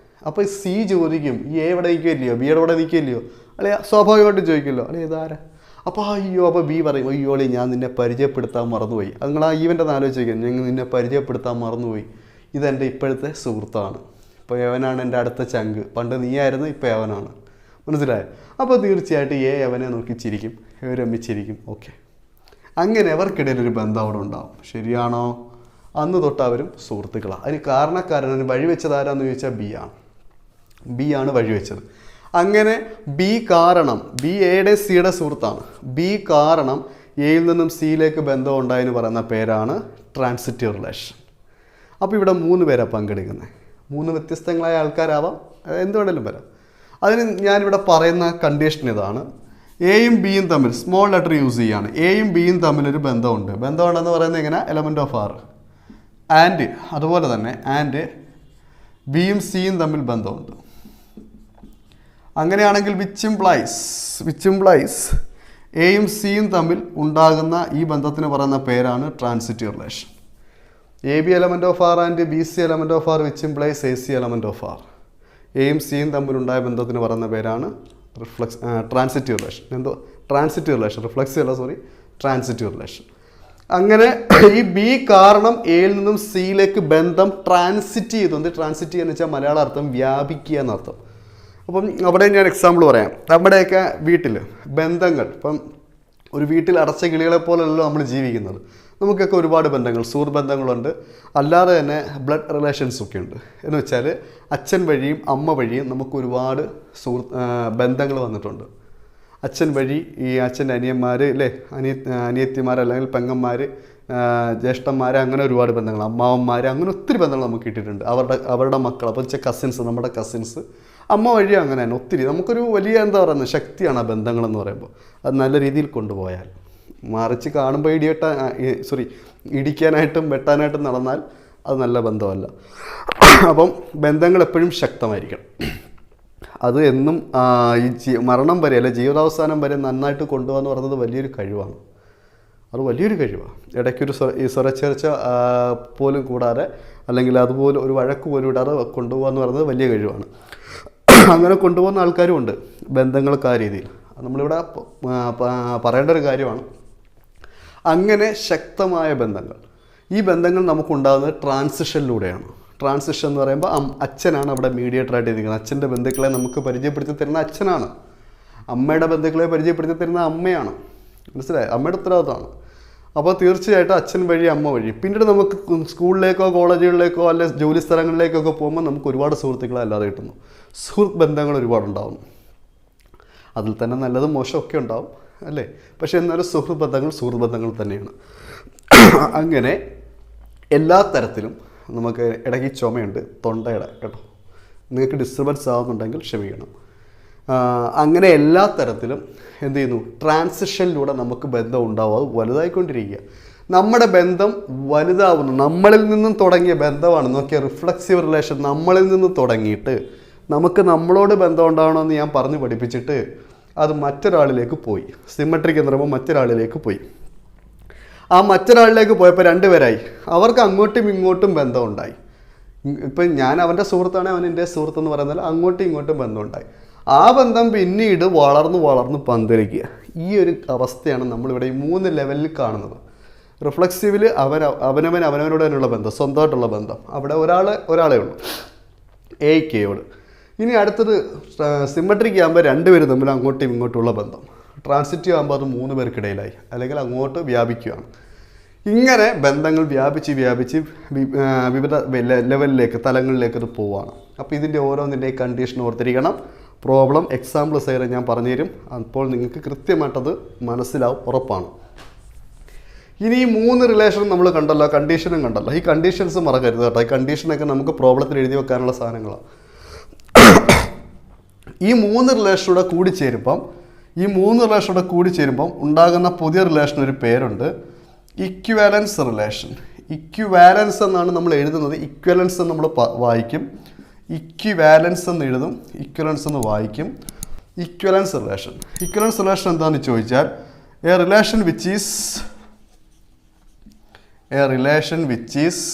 A: അപ്പോൾ സി ചോദിക്കും, ഈ എ ഇവിടെ നിൽക്കില്ലയോ, ബിയുടെ ഇവിടെ നിൽക്കില്ലയോ? അല്ലെ സ്വാഭാവികമായിട്ടും ചോദിക്കുമല്ലോ, അല്ലെ ഇതാരാ? അപ്പോൾ അപ്പോൾ ബി പറയും, അയ്യോളി ഞാൻ നിന്നെ പരിചയപ്പെടുത്താൻ മറന്നുപോയി. നിങ്ങൾ ആ ഈവൻ്റ് ഒന്ന് ആലോചിക്കുക, ഞങ്ങൾ നിന്നെ പരിചയപ്പെടുത്താൻ മറന്നുപോയി. ഇതെൻ്റെ ഇപ്പോഴത്തെ സുഹൃത്താണ്. ഇപ്പോൾ യവനാണ് എൻ്റെ അടുത്ത ചങ്ക്. പണ്ട് നീയായിരുന്നു, ഇപ്പോൾ യവനാണ്. മനസ്സിലായോ? അപ്പോൾ തീർച്ചയായിട്ടും യവനെ നോക്കി ചിരിക്കും, ഇവരമ്മിച്ചിരിക്കും. ഓക്കെ, അങ്ങനെ അവർക്കിടയിൽ ഒരു ബന്ധം അവിടെ ഉണ്ടാവും. ശരിയാണോ? അന്ന് തൊട്ട് അവരും സുഹൃത്തുക്കളാണ്. അതിന് കാരണക്കാരൻ വഴിവെച്ചത് ആരാന്ന് ചോദിച്ചാൽ ബി ആണ് വഴിവെച്ചത്. അങ്ങനെ ബി കാരണം, ബി എയുടെ സിയുടെ സുഹൃത്താണ്. ബി കാരണം എയിൽ നിന്നും സിയിലേക്ക് ബന്ധം ഉണ്ടായെന്ന് പറയുന്ന പേരാണ് ട്രാൻസിറ്റീവ് റിലേഷൻ. അപ്പോൾ ഇവിടെ 3 പേരാണ് പങ്കെടുക്കുന്നത്. 3 വ്യത്യസ്തങ്ങളായ ആൾക്കാരാവാം, എന്തുവേണമെങ്കിലും വരാം. അതിന് ഞാനിവിടെ പറയുന്ന കണ്ടീഷൻ ഇതാണ്. എയും ബിയും തമ്മിൽ സ്മോൾ ലെറ്റർ യൂസ് ചെയ്യുകയാണ്. എയും ബിയും തമ്മിലൊരു ബന്ധമുണ്ട്. ബന്ധമുണ്ടെന്ന് പറയുന്നത് എങ്ങനെ? Element of R. ആൻഡ് അതുപോലെ തന്നെ ആൻഡ് ബിയും സിയും തമ്മിൽ ബന്ധമുണ്ട്. അങ്ങനെയാണെങ്കിൽ വിച്ച് ഇംപ്ലൈസ് എയും സിയും തമ്മിൽ ഉണ്ടാകുന്ന ഈ ബന്ധത്തിന് പറയുന്ന പേരാണ് transitive relation. A B element of R and B C element of R which implies A C element of R. എയും സിയും തമ്മിലുണ്ടായ ബന്ധത്തിന് പറയുന്ന പേരാണ് ട്രാൻസിറ്റീവ് റിലേഷൻ. Transitive relation. അങ്ങനെ ഈ ബി കാരണം എയിൽ നിന്നും സിയിലേക്ക് ബന്ധം ട്രാൻസിറ്റ് ചെയ്തു. ട്രാൻസിറ്റ് ചെയ്യുക എന്ന് വെച്ചാൽ മലയാള അർത്ഥം വ്യാപിക്കുക എന്നർത്ഥം. അപ്പം അവിടെ ഞാൻ എക്സാമ്പിൾ പറയാം. നമ്മുടെയൊക്കെ വീട്ടിൽ ബന്ധങ്ങൾ, ഇപ്പം ഒരു വീട്ടിൽ അടച്ച കിളികളെ പോലെയല്ലോ നമ്മൾ ജീവിക്കുന്നത്. നമുക്കൊക്കെ ഒരുപാട് ബന്ധങ്ങൾ, സുഹൃത്ത് ബന്ധങ്ങളുണ്ട്. അല്ലാതെ തന്നെ ബ്ലഡ് റിലേഷൻസൊക്കെ ഉണ്ട്. എന്ന് വെച്ചാൽ അച്ഛൻ വഴിയും അമ്മ വഴിയും നമുക്ക് ഒരുപാട് ബന്ധങ്ങൾ വന്നിട്ടുണ്ട്. അച്ഛൻ വഴി ഈ അച്ഛൻ്റെ അനിയന്മാർ അല്ലേ, അനിയത്തിമാർ അല്ലെങ്കിൽ പെങ്ങന്മാർ, ജ്യേഷ്ഠന്മാർ, അങ്ങനെ ഒരുപാട് ബന്ധങ്ങൾ, അമ്മാവന്മാർ, അങ്ങനെ ഒത്തിരി ബന്ധങ്ങൾ നമുക്ക് കിട്ടിയിട്ടുണ്ട്. അവരുടെ മക്കൾ, അപ്പോൾ വെച്ചാൽ കസിൻസ്, നമ്മുടെ കസിൻസ്, അമ്മ വഴി അങ്ങനെ തന്നെ ഒത്തിരി. നമുക്കൊരു വലിയ എന്താ പറയുന്നത് ശക്തിയാണ് ആ ബന്ധങ്ങളെന്ന് പറയുമ്പോൾ. അത് നല്ല രീതിയിൽ കൊണ്ടുപോയാൽ. മറിച്ച് കാണുമ്പോൾ ഇടിക്കാനായിട്ടും വെട്ടാനായിട്ടും നടന്നാൽ അത് നല്ല ബന്ധമല്ല. അപ്പം ബന്ധങ്ങൾ എപ്പോഴും ശക്തമായിരിക്കണം. അത് എന്നും ഈ മരണം വരെ അല്ലെ ജീവിതാവസാനം വരെ നന്നായിട്ട് കൊണ്ടുപോകാന്ന് പറയുന്നത് വലിയൊരു കഴിവാണ്. അത് വലിയൊരു കഴിവാണ്. ഇടയ്ക്കൊരു ഈ സ്വരച്ചേർച്ച പോലും കൂടാതെ, അല്ലെങ്കിൽ അതുപോലെ ഒരു വഴക്ക് പോലും ഇടാതെ കൊണ്ടുപോകാന്ന് പറയുന്നത് വലിയ കഴിവാണ്. അങ്ങനെ കൊണ്ടുപോകുന്ന ആൾക്കാരും ഉണ്ട് ബന്ധങ്ങൾക്ക് ആ രീതിയിൽ. നമ്മളിവിടെ പറയേണ്ട ഒരു കാര്യമാണ്. അങ്ങനെ ശക്തമായ ബന്ധങ്ങൾ, ഈ ബന്ധങ്ങൾ നമുക്കുണ്ടാകുന്നത് ട്രാൻസിഷനിലൂടെയാണ്. ട്രാൻസിഷൻ എന്ന് പറയുമ്പോൾ അച്ഛനാണ് അവിടെ മീഡിയേറ്ററായിട്ട് ഇരിക്കുന്നത്. അച്ഛൻ്റെ ബന്ധുക്കളെ നമുക്ക് പരിചയപ്പെടുത്തി തരുന്ന അച്ഛനാണ്. അമ്മയുടെ ബന്ധുക്കളെ പരിചയപ്പെടുത്തി തരുന്ന അമ്മയാണ്. മനസ്സിലായി? അമ്മയുടെ ഉത്തരവാദിത്തമാണ്. അപ്പോൾ തീർച്ചയായിട്ടും അച്ഛൻ വഴി അമ്മ വഴി. പിന്നീട് നമുക്ക് സ്കൂളിലേക്കോ കോളേജുകളിലേക്കോ അല്ലെ ജോലി സ്ഥലങ്ങളിലേക്കൊക്കെ പോകുമ്പോൾ നമുക്ക് ഒരുപാട് സുഹൃത്തുക്കളെ അല്ലാതെ കിട്ടുന്നു. സുഹൃത്ത് ബന്ധങ്ങൾ ഒരുപാടുണ്ടാകുന്നു. അതിൽ തന്നെ നല്ലതും മോശമൊക്കെ ഉണ്ടാവും അല്ലേ? പക്ഷേ എന്നാലും സുഹൃത്ത് ബന്ധങ്ങൾ തന്നെയാണ്. അങ്ങനെ എല്ലാ തരത്തിലും നമുക്ക് ഇടയ്ക്ക് ചുമയുണ്ട്, തൊണ്ടയുടെ കേട്ടോ, നിങ്ങൾക്ക് ഡിസ്റ്റർബൻസ് ആവുന്നുണ്ടെങ്കിൽ ക്ഷമിക്കണം. അങ്ങനെ എല്ലാ തരത്തിലും എന്ത് ചെയ്യുന്നു, ട്രാൻസിഷനിലൂടെ നമുക്ക് ബന്ധം ഉണ്ടാവും. അത് വലുതായിക്കൊണ്ടിരിക്കുക. നമ്മുടെ ബന്ധം വലുതാവുന്നു. നമ്മളിൽ നിന്നും തുടങ്ങിയ ബന്ധമാണ്. നോക്കിയ റിഫ്ലക്സീവ് റിലേഷൻ നമ്മളിൽ നിന്ന് തുടങ്ങിയിട്ട് നമുക്ക് നമ്മളോട് ബന്ധം ഉണ്ടാവണമെന്ന് ഞാൻ പറഞ്ഞു പഠിപ്പിച്ചിട്ട് അത് മറ്റൊരാളിലേക്ക് പോയി. സിമ്മട്രിക് എന്ന് പറയുമ്പോൾ മറ്റൊരാളിലേക്ക് പോയി. ആ മറ്റൊരാളിലേക്ക് പോയപ്പോൾ രണ്ടുപേരായി. അവർക്ക് അങ്ങോട്ടും ഇങ്ങോട്ടും ബന്ധമുണ്ടായി. ഇപ്പം ഞാൻ അവൻ്റെ സുഹൃത്താണ്, അവൻ എൻ്റെ സുഹൃത്തെന്ന് പറയുന്നത്, അങ്ങോട്ടും ഇങ്ങോട്ടും ബന്ധമുണ്ടായി. ആ ബന്ധം പിന്നീട് വളർന്ന് പന്തലിക്കുക. ഈ ഒരു അവസ്ഥയാണ് നമ്മളിവിടെ ഈ 3 ലെവലിൽ കാണുന്നത്. റിഫ്ലക്സീവിൽ അവനവനോട് തന്നെയുള്ള ബന്ധം, സ്വന്തമായിട്ടുള്ള ബന്ധം. അവിടെ ഒരാളേ ഉള്ളൂ, എയോട്. ഇനി അടുത്തത് സിമ്മട്രിക് ആകുമ്പോൾ 2 പേര് തമ്മിൽ അങ്ങോട്ടും ഇങ്ങോട്ടുള്ള ബന്ധം. ട്രാൻസിറ്റീവ് ആകുമ്പോൾ അത് 3 പേർക്കിടയിലായി, അല്ലെങ്കിൽ അങ്ങോട്ട് വ്യാപിക്കുകയാണ്. ഇങ്ങനെ ബന്ധങ്ങൾ വ്യാപിച്ച് വിവിധ ലെവലിലേക്ക്, തലങ്ങളിലേക്ക് അത് പോവുകയാണ്. അപ്പോൾ ഇതിൻ്റെ ഓരോന്നിൻ്റെയും കണ്ടീഷൻ ഓർത്തിരിക്കണം. പ്രോബ്ലം എക്സാമ്പിൾ സൈഡ് ഞാൻ പറഞ്ഞുതരും. അപ്പോൾ നിങ്ങൾക്ക് കൃത്യമായിട്ടത് മനസ്സിലാവും, ഉറപ്പാണ്. ഇനി ഈ 3 റിലേഷനും നമ്മൾ കണ്ടല്ലോ, കണ്ടീഷനും കണ്ടല്ലോ. ഈ കണ്ടീഷൻസ് മറക്കരുത് കേട്ടോ. ഈ കണ്ടീഷനൊക്കെ നമുക്ക് പ്രോബ്ലത്തിൽ എഴുതി വെക്കാനുള്ള സാധനങ്ങളാണ്. ഈ 3 റിലേഷനോടെ കൂടിച്ചേരുമ്പം ഉണ്ടാകുന്ന പുതിയ റിലേഷൻ ഒരു പേരുണ്ട്, ഇക്വിവാലൻസ് റിലേഷൻ. ഇക്വിവാലൻസ് എന്നാണ് നമ്മൾ എഴുതുന്നത്. ഇക്വലൻസ് എന്ന് നമ്മൾ വായിക്കും, ഇക്വിവാലൻസ് എന്ന് എഴുതും, ഇക്വലൻസ് എന്ന് വായിക്കും. ഇക്വലൻസ് റിലേഷൻ എന്താണെന്ന് ചോദിച്ചാൽ A relation which is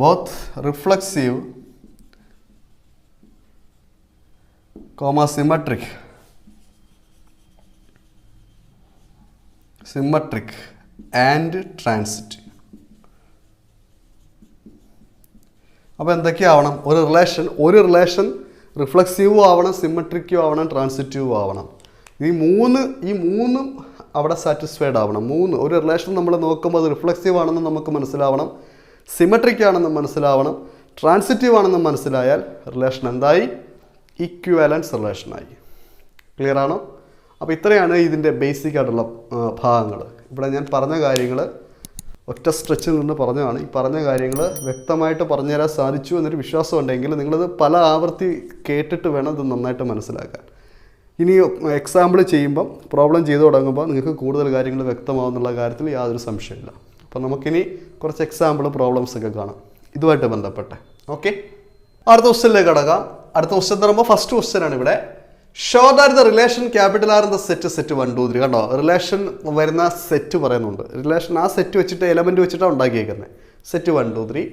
A: both reflexive, symmetric and transitive. അപ്പോൾ എന്തൊക്കെയാവണം? ഒരു റിലേഷൻ റിഫ്ലക്സീവും ആവണം, സിമ്മട്രിക്കും ആവണം, ട്രാൻസിറ്റീവും ആവണം. ഈ മൂന്നും അവിടെ സാറ്റിസ്ഫൈഡ് ആവണം. ഒരു റിലേഷൻ നമ്മൾ നോക്കുമ്പോൾ അത് റിഫ്ലക്സീവ് ആണെന്ന് നമുക്ക് മനസ്സിലാവണം, സിമ്മട്രിക് ആണെന്ന് മനസ്സിലാവണം, ട്രാൻസിറ്റീവ് ആണെന്ന് മനസ്സിലായാൽ റിലേഷൻ എന്തായി? ഇക്വിവാലൻസ് റിലേഷനായി. ക്ലിയർ ആണോ? അപ്പോൾ ഇത്രയാണ് ഇതിൻ്റെ ബേസിക് ആയിട്ടുള്ള ഭാഗങ്ങൾ. ഇവിടെ ഞാൻ പറഞ്ഞ കാര്യങ്ങൾ ഒറ്റ സ്ട്രെച്ചിൽ നിന്ന് പറഞ്ഞതാണ്. ഈ പറഞ്ഞ കാര്യങ്ങൾ വ്യക്തമായിട്ട് പറഞ്ഞുതരാൻ സാധിച്ചു എന്നൊരു വിശ്വാസം ഉണ്ടെങ്കിൽ നിങ്ങളത് പല ആവർത്തി കേട്ടിട്ട് വേണം ഇത് നന്നായിട്ട് മനസ്സിലാക്കാൻ. ഇനി എക്സാമ്പിൾ ചെയ്യുമ്പം, പ്രോബ്ലം ചെയ്തു തുടങ്ങുമ്പോൾ നിങ്ങൾക്ക് കൂടുതൽ കാര്യങ്ങൾ വ്യക്തമാവുന്നുള്ള കാര്യത്തിൽ യാതൊരു സംശയമില്ല. അപ്പോൾ നമുക്കിനി കുറച്ച് എക്സാമ്പിൾ പ്രോബ്ലംസ് ഒക്കെ കാണാം ഇതുമായിട്ട് ബന്ധപ്പെട്ട്. ഓക്കെ, അടുത്ത ക്വസ്റ്റ്യനിലേക്ക് കടക്കാം. അടുത്ത ക്വസ്റ്റ്യൻ എന്ന് പറയുമ്പോൾ ഫസ്റ്റ് ക്വസ്റ്റ്യൻ ആണ് ഇവിടെ. Show that the relation capital are in the set 1 2 3. കണ്ടോ, റിലേഷൻ വരുന്ന സെറ്റ് പറയുന്നുണ്ട്. റിലേഷൻ ആ സെറ്റ് വെച്ചിട്ട് എലമെൻറ്റ് വെച്ചിട്ടാണ് ഉണ്ടാക്കിയേക്കുന്നത്. Set 1 2 3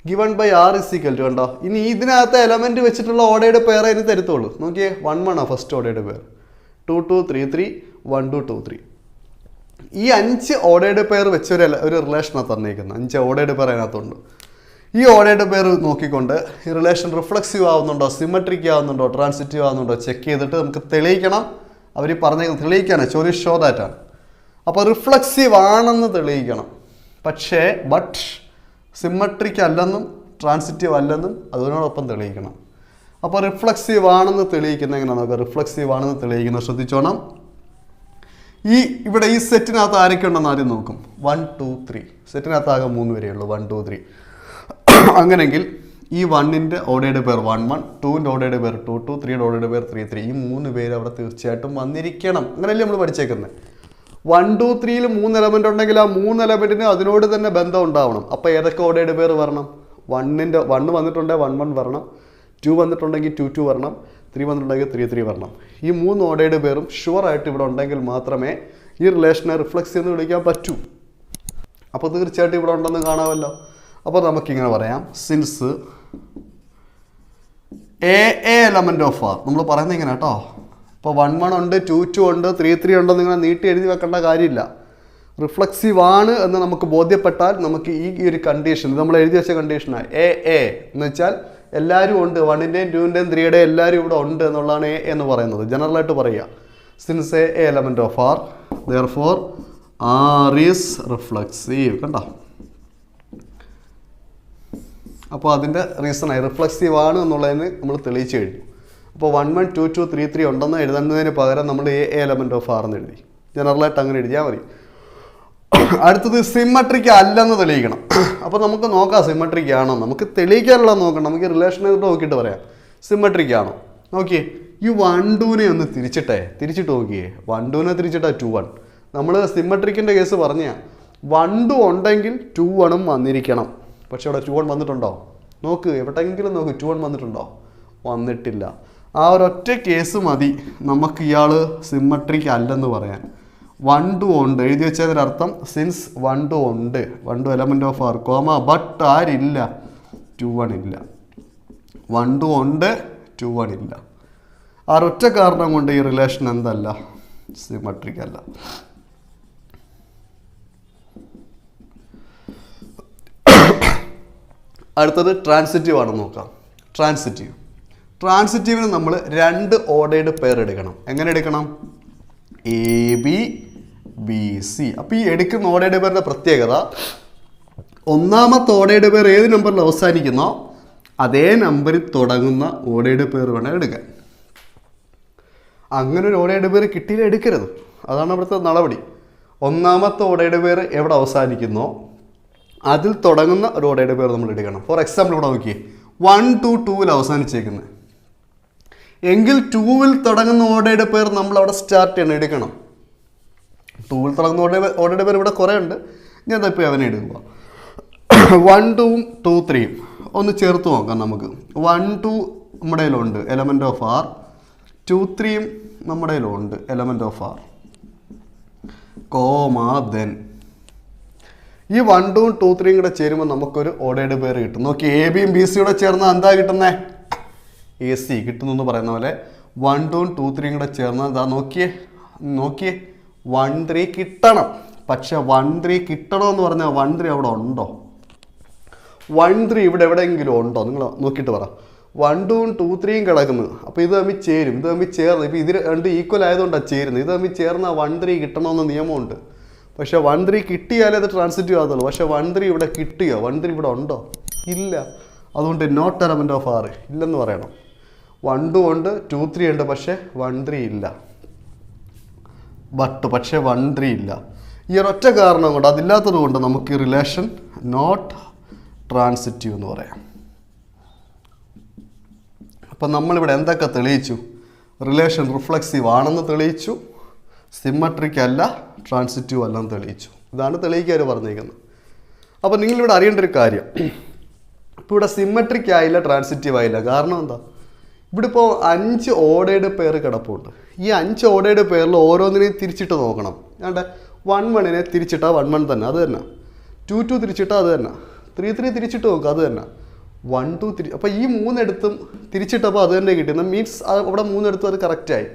A: given by R is equal to. കണ്ടോ, ഇനി ഇതിനകത്ത് എലമെൻറ്റ് വെച്ചിട്ടുള്ള ഓർഡേഡ് പെയർ അതിന് തരുത്തുള്ളൂ. നോക്കിയേ, 1 1 ആണ് ഫസ്റ്റ് ഓർഡേഡ് പെയർ, 2 2 3 3 1 2 2 3. ഈ 5 ഓർഡേഡ് പെയർ വെച്ച് ഒരു റിലേഷനാണ് തന്നിരിക്കുന്നത്. 5 ഓർഡേഡ് പെയർ അതിനകത്തുണ്ട്. ഈ ഓർഡേഡ് പെയർ നോക്കിക്കൊണ്ട് ഈ റിലേഷൻ റിഫ്ലക്സീവ് ആവുന്നുണ്ടോ, സിമ്മട്രിക് ആവുന്നുണ്ടോ, ട്രാൻസിറ്റീവ് ആവുന്നുണ്ടോ ചെക്ക് ചെയ്തിട്ട് നമുക്ക് തെളിയിക്കണം. അവർ പറഞ്ഞേക്കുന്നത് തെളിയിക്കാനാണ്, ചോദ്യം ഷോ ദാറ്റാണ്. അപ്പോൾ റിഫ്ലക്സീവ് ആണെന്ന് തെളിയിക്കണം. പക്ഷേ സിമ്മട്രിക് അല്ലെന്നും ട്രാൻസിറ്റീവ് അല്ലെന്നും അതിനോടൊപ്പം തെളിയിക്കണം. അപ്പോൾ റിഫ്ലക്സീവ് ആണെന്ന് തെളിയിക്കുന്നത് എങ്ങനെയാണ് നോക്കുക. റിഫ്ലക്സീവ് ആണെന്ന് തെളിയിക്കുന്നത് ശ്രദ്ധിച്ചോണം. ഇവിടെ ഈ സെറ്റിനകത്ത് ആരൊക്കെ ഉണ്ടെന്ന് ആദ്യം നോക്കും. 1 2 3 സെറ്റിനകത്ത് ആകെ 3 വരെയേ ഉള്ളൂ, 1 2 3. അങ്ങനെങ്കിൽ ഈ 1ൻ്റെ ഓർഡേഡ് പേർ 1 1, 2ൻ്റെ ഓർഡേഡ് പേർ 2 2, 3യുടെ ഓർഡേഡ് പേർ 3 3. ഈ 3 പേര് അവിടെ തീർച്ചയായിട്ടും വന്നിരിക്കണം. അങ്ങനെയല്ലേ നമ്മൾ പഠിച്ചേക്കുന്നത്. 1 2 3ൽ 3 എലമെൻ്റ് ഉണ്ടെങ്കിൽ ആ 3 എലമെൻറ്റിന് അതിനോട് തന്നെ ബന്ധം ഉണ്ടാവണം. അപ്പോൾ ഏതൊക്കെ ഓർഡേഡ് പേർ വരണം? 1 വന്നിട്ടുണ്ടെങ്കിൽ 1 1 വരണം, 2 വന്നിട്ടുണ്ടെങ്കിൽ 2 2 വരണം, 3 വന്നിട്ടുണ്ടെങ്കിൽ 3 3 വരണം. ഈ 3 ഓർഡേഡ് പേരും ഷുവറായിട്ട് ഇവിടെ ഉണ്ടെങ്കിൽ മാത്രമേ ഈ റിലേഷനെ റിഫ്ലക്സ് എന്ന് വിളിക്കാൻ പറ്റൂ. അപ്പോൾ തീർച്ചയായിട്ടും ഇവിടെ ഉണ്ടെന്ന് കാണാമല്ലോ. അപ്പോൾ നമുക്കിങ്ങനെ പറയാം, since A element of R, നമ്മൾ പറയുന്നത് ഇങ്ങനെ കേട്ടോ. ഇപ്പോൾ 1 1 ഉണ്ട്, 2 2 ഉണ്ട്, 3 3 ഉണ്ടെന്ന് ഇങ്ങനെ നീട്ടി എഴുതി വെക്കേണ്ട കാര്യമില്ല. റിഫ്ലക്സീവ് ആണ് എന്ന് നമുക്ക് ബോധ്യപ്പെട്ടാൽ നമുക്ക് ഈ ഒരു കണ്ടീഷൻ, ഇത് നമ്മൾ എഴുതി വെച്ച കണ്ടീഷനാണ് എ എന്ന് വെച്ചാൽ എല്ലാവരും ഉണ്ട്, 1ൻ്റെയും 2ൻ്റെയും 3യുടെയും എല്ലാവരും ഇവിടെ ഉണ്ട് എന്നുള്ളതാണ് എ എന്ന് പറയുന്നത്. ജനറലായിട്ട് പറയുക. Since A element of R therefore R is reflexive. കണ്ടോ? അപ്പോൾ അതിൻ്റെ റീസണായി റിഫ്ലക്സീവ് ആണ് എന്നുള്ളതിന് നമ്മൾ തെളിയിച്ച് കഴിഞ്ഞു. അപ്പോൾ 1 1 2 2 3 3 ഉണ്ടെന്ന് എഴുതുന്നതിന് പകരം നമ്മൾ എ എലമെൻറ്റ് ഓഫ് ആർ എന്ന് എഴുതി. ജനറലായിട്ട് അങ്ങനെ എഴുതിയാൽ മതി. അടുത്തത് സിമ്മട്രിക് അല്ലെന്ന് തെളിയിക്കണം. അപ്പോൾ നമുക്ക് നോക്കാം സിമ്മട്രിക് ആണോ. നമുക്ക് തെളിയിക്കാനുള്ളത് നോക്കണം. നമുക്ക് റിലേഷനെ നോക്കിയിട്ട് പറയാം സിമ്മട്രിക് ആണോ. നോക്കിയേ, ഈ 1 2നെ ഒന്ന് തിരിച്ചിട്ട് നോക്കിയേ. 1 2നെ തിരിച്ചിട്ടാ 2 1. നമ്മൾ സിമ്മട്രിക്കിൻ്റെ കേസ് പറഞ്ഞാൽ 1 2 ഉണ്ടെങ്കിൽ 2 1ഉം വന്നിരിക്കണം. പക്ഷെ അവിടെ 2 1 വന്നിട്ടുണ്ടോ? നോക്ക്, എവിടെയെങ്കിലും നോക്ക് 2 1 വന്നിട്ടുണ്ടോ? വന്നിട്ടില്ല. ആ ഒരൊറ്റ കേസ് മതി നമുക്ക് ഇയാൾ സിമ്മട്രിക് അല്ലെന്ന് പറയാൻ. 1 2 ഉണ്ട് എഴുതി വെച്ചതിനർത്ഥം സിൻസ് 1 2 ഉണ്ട്, 1 2 element of R comma but ആരില്ല, 2 1 ഇല്ല. 1 2 ഉണ്ട്, 2 1 ഇല്ല. ആ ഒറ്റ കാരണം കൊണ്ട് ഈ റിലേഷൻ എന്തല്ല, സിമ്മട്രിക് അല്ല. അടുത്തത് ട്രാൻസിറ്റീവ് ആണെന്ന് നോക്കാം. ട്രാൻസിറ്റീവിന് നമ്മൾ 2 ഓർഡേർഡ് പെയർ എടുക്കണം. എങ്ങനെ എടുക്കണം? A B B C. അപ്പോൾ ഈ എടുക്കുന്ന ഓർഡേർഡ് പെയറിൻ്റെ പ്രത്യേകത, ഒന്നാമത്തെ ഓർഡേർഡ് പെയർ ഏത് നമ്പറിൽ അവസാനിക്കുന്നോ അതേ നമ്പറിൽ തുടങ്ങുന്ന ഓർഡേർഡ് പെയർ വേണം എടുക്കാൻ. അങ്ങനെ ഒരു ഓർഡേർഡ് പെയർ കിട്ടിയില്ല എടുക്കരുത്. അതാണ് അവിടുത്തെ നടപടി. ഒന്നാമത്തെ ഓർഡേർഡ് പെയർ എവിടെ അവസാനിക്കുന്നോ അതിൽ തുടങ്ങുന്ന ഒരു ഓർഡേർഡ് പെയർ നമ്മൾ എടുക്കണം. ഫോർ എക്സാമ്പിൾ ഇവിടെ നോക്കിയേ, 1 2 2ൽ അവസാനിച്ചേക്കുന്നത് എങ്കിൽ 2ൽ തുടങ്ങുന്ന ഓർഡേർഡ് പെയർ നമ്മൾ അവിടെ സ്റ്റാർട്ട് ചെയ്യണം, എടുക്കണം. 2ൽ തുടങ്ങുന്ന ഓർഡേർഡ് പെയർ ഇവിടെ കുറേ ഉണ്ട്. ഞാൻ ഇപ്പോൾ അവനെ എടുക്കുക. 1 2ഉം 2 3ഉം ഒന്ന് ചേർത്ത് നോക്കാം നമുക്ക്. 1 2 നമ്മുടെ കയ്യിലുണ്ട്, എലമെൻറ്റ് ഓഫ് ആർ. 2 3ഉം നമ്മുടെ കയ്യിലുണ്ട്, element of R comma then ഈ 1 2ഉം 2 3ഉം കൂടെ ചേരുമ്പോൾ നമുക്കൊരു ഓർഡേർഡ് പെയർ കിട്ടും. നോക്കി, എ ബിയും ബി സിയും കൂടെ ചേർന്നാൽ എന്താ കിട്ടുന്നത്? എ സി കിട്ടുന്നു എന്ന് പറയുന്ന പോലെ 1 2ഉം 2 3ഉം കൂടെ ചേർന്നാൽ ഇതാ നോക്കിയേ 1 3 കിട്ടണം. പക്ഷെ 1 3 കിട്ടണമെന്ന് പറഞ്ഞാൽ 1 3 അവിടെ ഉണ്ടോ? 1 3 ഇവിടെ എവിടെയെങ്കിലും ഉണ്ടോ? നിങ്ങൾ നോക്കിയിട്ട് പറ. 1 2ഉം 2 3ഉം കിടക്കുന്നത്. അപ്പോൾ ഇത് തമ്മിൽ ചേരും, ഇത് തമ്മിൽ ചേർന്ന്. ഇപ്പോൾ ഇത് 2 ഈക്വൽ ആയതുകൊണ്ടാണ് ചേരുന്നത്. ഇത് തമ്മിൽ ചേർന്നാൽ 1 3 കിട്ടണമെന്ന് നിയമമുണ്ട്. പക്ഷേ 1 3 കിട്ടിയാലേ അത് ട്രാൻസിറ്റീവ് ആകത്തുള്ളൂ. പക്ഷേ 1 3 ഇവിടെ കിട്ടിയോ? 1 3 ഇവിടെ ഉണ്ടോ? ഇല്ല. അതുകൊണ്ട് നോട്ട് എലമെൻറ്റ് ഓഫ് ആർ ഇല്ലെന്ന് പറയണം. 1 2 ഉണ്ട്, 2 3 ഉണ്ട്, പക്ഷേ 1 3 ഇല്ല. പക്ഷേ 1 3 ഇല്ല. ഈ ഒരൊറ്റ കാരണം കൊണ്ട്, അതില്ലാത്തത് കൊണ്ട് നമുക്ക് ഈ റിലേഷൻ നോട്ട് ട്രാൻസിറ്റീവ് എന്ന് പറയാം. അപ്പം നമ്മളിവിടെ എന്തൊക്കെ തെളിയിച്ചു? റിലേഷൻ റിഫ്ലക്സീവ് ആണെന്ന് തെളിയിച്ചു, സിമ്മട്രിക് അല്ല, ട്രാൻസിറ്റീവ് അല്ലെന്ന് തെളിയിച്ചു. ഇതാണ് തെളിയിക്കാൻ പറഞ്ഞിരിക്കുന്നത്. അപ്പോൾ നിങ്ങളിവിടെ അറിയേണ്ട ഒരു കാര്യം, ഇപ്പോൾ ഇവിടെ സിമ്മട്രിക് ആയില്ല, ട്രാൻസിറ്റീവ് ആയില്ല. കാരണം എന്താ? ഇവിടെ ഇപ്പോൾ 5 ഓർഡേർഡ് പെയർ കിടപ്പുണ്ട്. ഈ 5 ഓർഡേർഡ് പെയറിൽ ഓരോന്നിനെയും തിരിച്ചിട്ട് നോക്കണം. വേണ്ട, 1 1നെ തിരിച്ചിട്ടാൽ 1 1 തന്നെ, അത് തന്നെ. 2 2 തിരിച്ചിട്ടാൽ അത് തന്നെ. 3 3 തിരിച്ചിട്ട് നോക്കുക, അത് തന്നെ. 1 2 അപ്പോൾ ഈ 3 എടുത്തും തിരിച്ചിട്ടപ്പോൾ അത് തന്നെ കിട്ടുന്നത്. മീൻസ് അവിടെ 3 എടുത്തും അത് കറക്റ്റായി.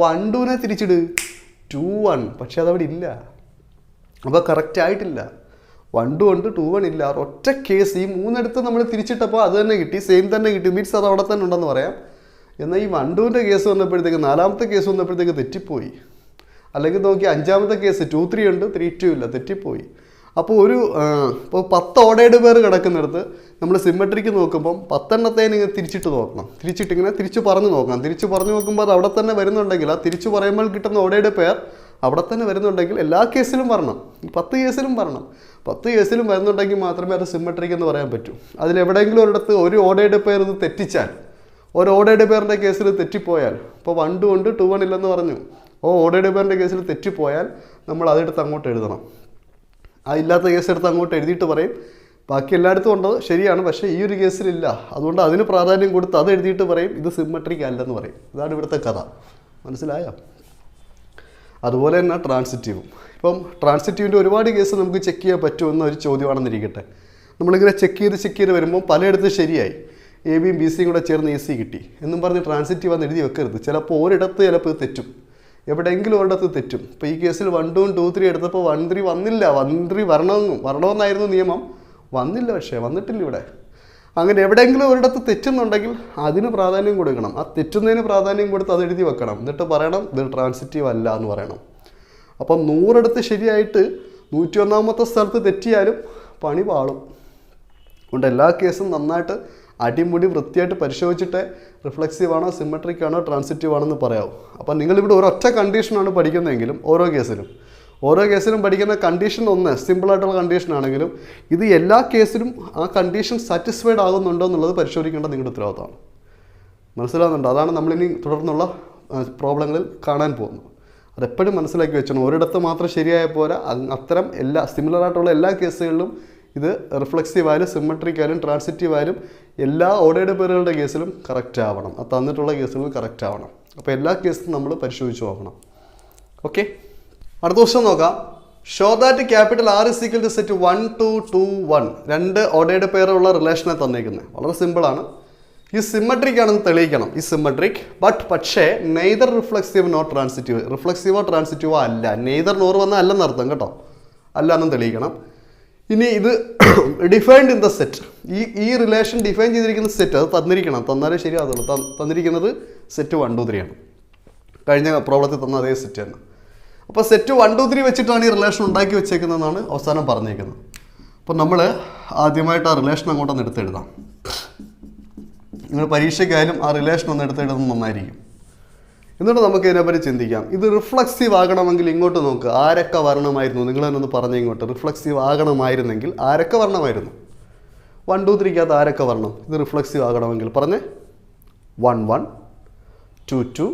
A: 1 2നെ തിരിച്ചിട് 2 1, പക്ഷെ അതവിടെ ഇല്ല. അപ്പോൾ കറക്റ്റ് ആയിട്ടില്ല. 1 2 ഉണ്ട്, 2 1 ഇല്ല. ഒറ്റ കേസ് ഈ 3 എടുത്ത് നമ്മൾ തിരിച്ചിട്ടപ്പോൾ അത് തന്നെ കിട്ടി, സെയിം തന്നെ കിട്ടി. മീൻസ് അത് അവിടെ തന്നെ ഉണ്ടെന്ന് പറയാം. എന്നാൽ ഈ 1 2ൻ്റെ കേസ് വന്നപ്പോഴത്തേക്ക്, 4ാമത്തെ കേസ് വന്നപ്പോഴത്തേക്ക് തെറ്റിപ്പോയി. അല്ലെങ്കിൽ നോക്കി 5ാമത്തെ കേസ് 2 3 ഉണ്ട്, 3 2 ഇല്ല, തെറ്റിപ്പോയി. അപ്പോൾ ഇപ്പോൾ 10 ഓർഡേർഡ് പെയർ കിടക്കുന്നിടത്ത് നമ്മൾ സിമ്മട്രിക്ക് നോക്കുമ്പം 10 എണ്ണത്തേന് ഇങ്ങനെ തിരിച്ചിട്ട് നോക്കണം. തിരിച്ചിട്ടിങ്ങനെ തിരിച്ച് പറഞ്ഞു നോക്കണം. തിരിച്ച് പറഞ്ഞു നോക്കുമ്പോൾ അത് അവിടെ തന്നെ വരുന്നുണ്ടെങ്കിൽ, ആ തിരിച്ച് പറയുമ്പോൾ കിട്ടുന്ന ഓർഡേർഡ് പെയർ അവിടെ തന്നെ വരുന്നുണ്ടെങ്കിൽ എല്ലാ കേസിലും വരണം. ഈ 10 കേസിലും വരണം. 10 കേസിലും വരുന്നുണ്ടെങ്കിൽ മാത്രമേ അത് സിമ്മട്രിക് എന്ന് പറയാൻ പറ്റൂ. അതിലെവിടെയെങ്കിലും ഒരിടത്ത് ഒരു ഓർഡേർഡ് പെയർ ഇത് തെറ്റിച്ചാൽ, ഒരു ഓർഡേർഡ് പെയറിൻ്റെ കേസിൽ തെറ്റിപ്പോയാൽ, ഇപ്പോൾ 1 2 ഉണ്ട്, 2 1 ഇല്ലെന്ന് പറഞ്ഞു, ഓർഡേർഡ് പെയറിൻ്റെ കേസിൽ തെറ്റിപ്പോയാൽ നമ്മൾ അതെടുത്ത് അങ്ങോട്ട് എഴുതണം. ആ ഇല്ലാത്ത കേസ് എടുത്ത് അങ്ങോട്ട് എഴുതിയിട്ട് പറയും ബാക്കി എല്ലായിടത്തും ഉണ്ടോ ശരിയാണ്, പക്ഷേ ഈ ഒരു കേസിലില്ല, അതുകൊണ്ട് അതിന് പ്രാധാന്യം കൊടുത്ത് അത് എഴുതിയിട്ട് പറയും ഇത് സിമ്മട്രിക് അല്ലെന്ന് പറയും. ഇതാണ് ഇവിടുത്തെ കഥ. മനസ്സിലായോ? അതുപോലെ തന്നെ ട്രാൻസിറ്റീവും. ഇപ്പം ട്രാൻസിറ്റീവിൻ്റെ ഒരുപാട് കേസ് നമുക്ക് ചെക്ക് ചെയ്യാൻ പറ്റുമെന്ന ഒരു ചോദ്യമാണെന്നിരിക്കട്ടെ. നമ്മളിങ്ങനെ ചെക്ക് ചെയ്ത് വരുമ്പോൾ പലയിടത്തും ശരിയായി, എ ബിയും ബി സിയും കൂടെ ചേർന്ന് എ സി കിട്ടി എന്നും പറഞ്ഞ് ട്രാൻസിറ്റീവ് എന്ന് എഴുതി വെക്കരുത്. ചിലപ്പോൾ ഒരിടത്ത് ചിലപ്പോൾ തെറ്റും, എവിടെയെങ്കിലും ഒരിടത്ത് തെറ്റും. ഇപ്പോൾ ഈ കേസിൽ 1 2 2 3 എടുത്തപ്പോൾ 1 3 വന്നില്ല. 1 3 വരണമെന്നായിരുന്നു നിയമം, വന്നില്ല. പക്ഷേ വന്നിട്ടില്ല ഇവിടെ. അങ്ങനെ എവിടെയെങ്കിലും ഒരിടത്ത് തെറ്റുന്നുണ്ടെങ്കിൽ അതിന് പ്രാധാന്യം കൊടുക്കണം. ആ തെറ്റുന്നതിന് പ്രാധാന്യം കൊടുത്ത് അത് എഴുതി വെക്കണം. എന്നിട്ട് പറയണം ഇത് ട്രാൻസിറ്റീവ് അല്ല എന്ന് പറയണം. അപ്പം 100 ശരിയായിട്ട് 101ാമത്തെ സ്ഥലത്ത് തെറ്റിയാലും പണി പാളും. അതുകൊണ്ട് എല്ലാ കേസും നന്നായിട്ട് അടിമുടി വൃത്തിയായിട്ട് പരിശോധിച്ചിട്ട് റിഫ്ലെക്സീവ് ആണോ സിമെട്രിക് ആണോ ട്രാൻസിറ്റീവ് ആണെന്ന് പറയാവും. അപ്പം നിങ്ങളിവിടെ ഒരൊറ്റ കണ്ടീഷനാണ് പഠിക്കുന്നതെങ്കിലും ഓരോ കേസിലും പഠിക്കുന്ന കണ്ടീഷൻ ഒന്ന് സിമ്പിളായിട്ടുള്ള കണ്ടീഷൻ ആണെങ്കിലും ഇത് എല്ലാ കേസിലും ആ കണ്ടീഷൻ സാറ്റിസ്ഫൈഡ് ആകുന്നുണ്ടോ എന്നുള്ളത് പരിശോധിക്കേണ്ടത് നിങ്ങളുടെ ഉത്തരവാദിത്തമാണ്. മനസ്സിലാകുന്നുണ്ടോ? അതാണ് നമ്മളിനി തുടർന്നുള്ള പ്രോബ്ലങ്ങളിൽ കാണാൻ പോകുന്നത്. അതെപ്പോഴും മനസ്സിലാക്കി വെച്ചോണം. ഒരിടത്ത് മാത്രം ശരിയായ പോരാ, അത്തരം എല്ലാ സിമിലറായിട്ടുള്ള എല്ലാ കേസുകളിലും ഇത് റിഫ്ലെക്സീവ് ആയാലും സിമെട്രിക് ആയാലും ട്രാൻസിറ്റീവ് ആയാലും എല്ലാ ഓർഡേർഡ് പേരുകളുടെ കേസിലും കറക്റ്റ് ആവണം. അത് തന്നിട്ടുള്ള കേസുകളിൽ കറക്റ്റ് ആവണം. അപ്പോൾ എല്ലാ കേസും നമ്മൾ പരിശോധിച്ച് നോക്കണം. ഓക്കെ, അടുത്ത ക്വസ്റ്റ്യൻ നോക്കാം. Show that capital R is equal to set 1 2 2 1. 2 ordered പേരുള്ള റിലേഷനെ തന്നേക്കുന്നത് വളരെ സിമ്പിളാണ്. ഈ സിമെട്രിക് ആണെന്ന് തെളിയിക്കണം. ഈ സിമെട്രിക് പക്ഷേ നെയ്തർ റിഫ്ലെക്സീവ് നോർ ട്രാൻസിറ്റീവ്. റിഫ്ലെക്സീവോ ട്രാൻസിറ്റീവോ അല്ല. നെയ്തർ നോർ വന്നാൽ അല്ലെന്ന് അർത്ഥം കേട്ടോ. അല്ല എന്നും തെളിയിക്കണം. ഇനി ഇത് ഡിഫൈൻഡ് ഇൻ ദ സെറ്റ്. ഈ റിലേഷൻ ഡിഫൈൻ ചെയ്തിരിക്കുന്ന സെറ്റ് അത് തന്നിരിക്കണം. തന്നാലേ ശരിയാകുള്ളൂ. തന്നിരിക്കുന്നത് സെറ്റ് 1 2 3 ആണ്. കഴിഞ്ഞ പ്രോബ്ലത്തിൽ തന്ന അതേ സെറ്റ് തന്നെ. അപ്പോൾ സെറ്റ് 1 2 3 വെച്ചിട്ടാണ് ഈ റിലേഷൻ ഉണ്ടാക്കി വെച്ചേക്കുന്നതെന്നാണ് അവസാനം പറഞ്ഞേക്കുന്നത്. അപ്പോൾ നമ്മൾ ആദ്യമായിട്ട് ആ റിലേഷൻ അങ്ങോട്ടൊന്ന് എടുത്തെഴുതാം. നിങ്ങൾ പരീക്ഷയ്ക്കായാലും ആ റിലേഷൻ ഒന്ന് എടുത്തെഴുതുന്നത് നന്നായിരിക്കും. എന്നിട്ട് നമുക്ക് ഇതിനെപ്പറ്റി ചിന്തിക്കാം. ഇത് റിഫ്ലെക്സീവ് ആകണമെങ്കിൽ ഇങ്ങോട്ട് നോക്കുക. ആരൊക്കെ വരണമായിരുന്നു? നിങ്ങൾ തന്നെ ഒന്ന് പറഞ്ഞ ഇങ്ങോട്ട്. റിഫ്ലെക്സീവ് ആകണമായിരുന്നെങ്കിൽ ആരൊക്കെ വരണമായിരുന്നു? 1 2 3 ആരൊക്കെ വരണം? ഇത് റിഫ്ലെക്സീവ് ആകണമെങ്കിൽ പറഞ്ഞേ. 1 1 2 2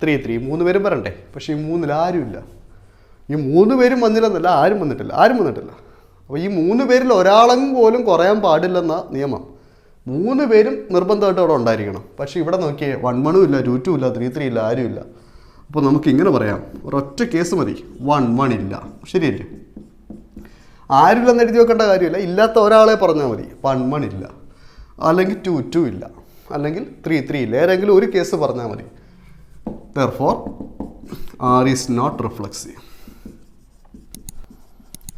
A: 3 3 3 പേരും വരണ്ടേ? പക്ഷേ ഈ 3-ൽ ആരുമില്ല. ഈ 3 പേരും വന്നില്ലെന്നല്ല, ആരും വന്നിട്ടില്ല. അപ്പോൾ ഈ 3 പേരിൽ ഒരാളെങ്കിലും പോലും കുറയാൻ പാടില്ലെന്ന നിയമം. 3 പേരും നിർബന്ധമായിട്ട് അവിടെ ഉണ്ടായിരിക്കണം. പക്ഷേ ഇവിടെ നോക്കിയേ 1 1 ഇല്ല, 2 2 ഇല്ല, 3 3 ഇല്ല, ആരുമില്ല. അപ്പോൾ നമുക്ക് ഇങ്ങനെ പറയാം, ഒരൊറ്റ കേസ് മതി. 1 1 ഇല്ല. ശരിയല്ലേ? ആരുമില്ലെന്ന് എഴുതി വെക്കേണ്ട കാര്യമില്ല. ഇല്ലാത്ത ഒരാളെ പറഞ്ഞാൽ മതി. 1 1 ഇല്ല, അല്ലെങ്കിൽ 2 2 ഇല്ല, അല്ലെങ്കിൽ 3 3 ഇല്ല. ഏതെങ്കിലും ഒരു കേസ് പറഞ്ഞാൽ മതി. Therefore, R is not reflexive.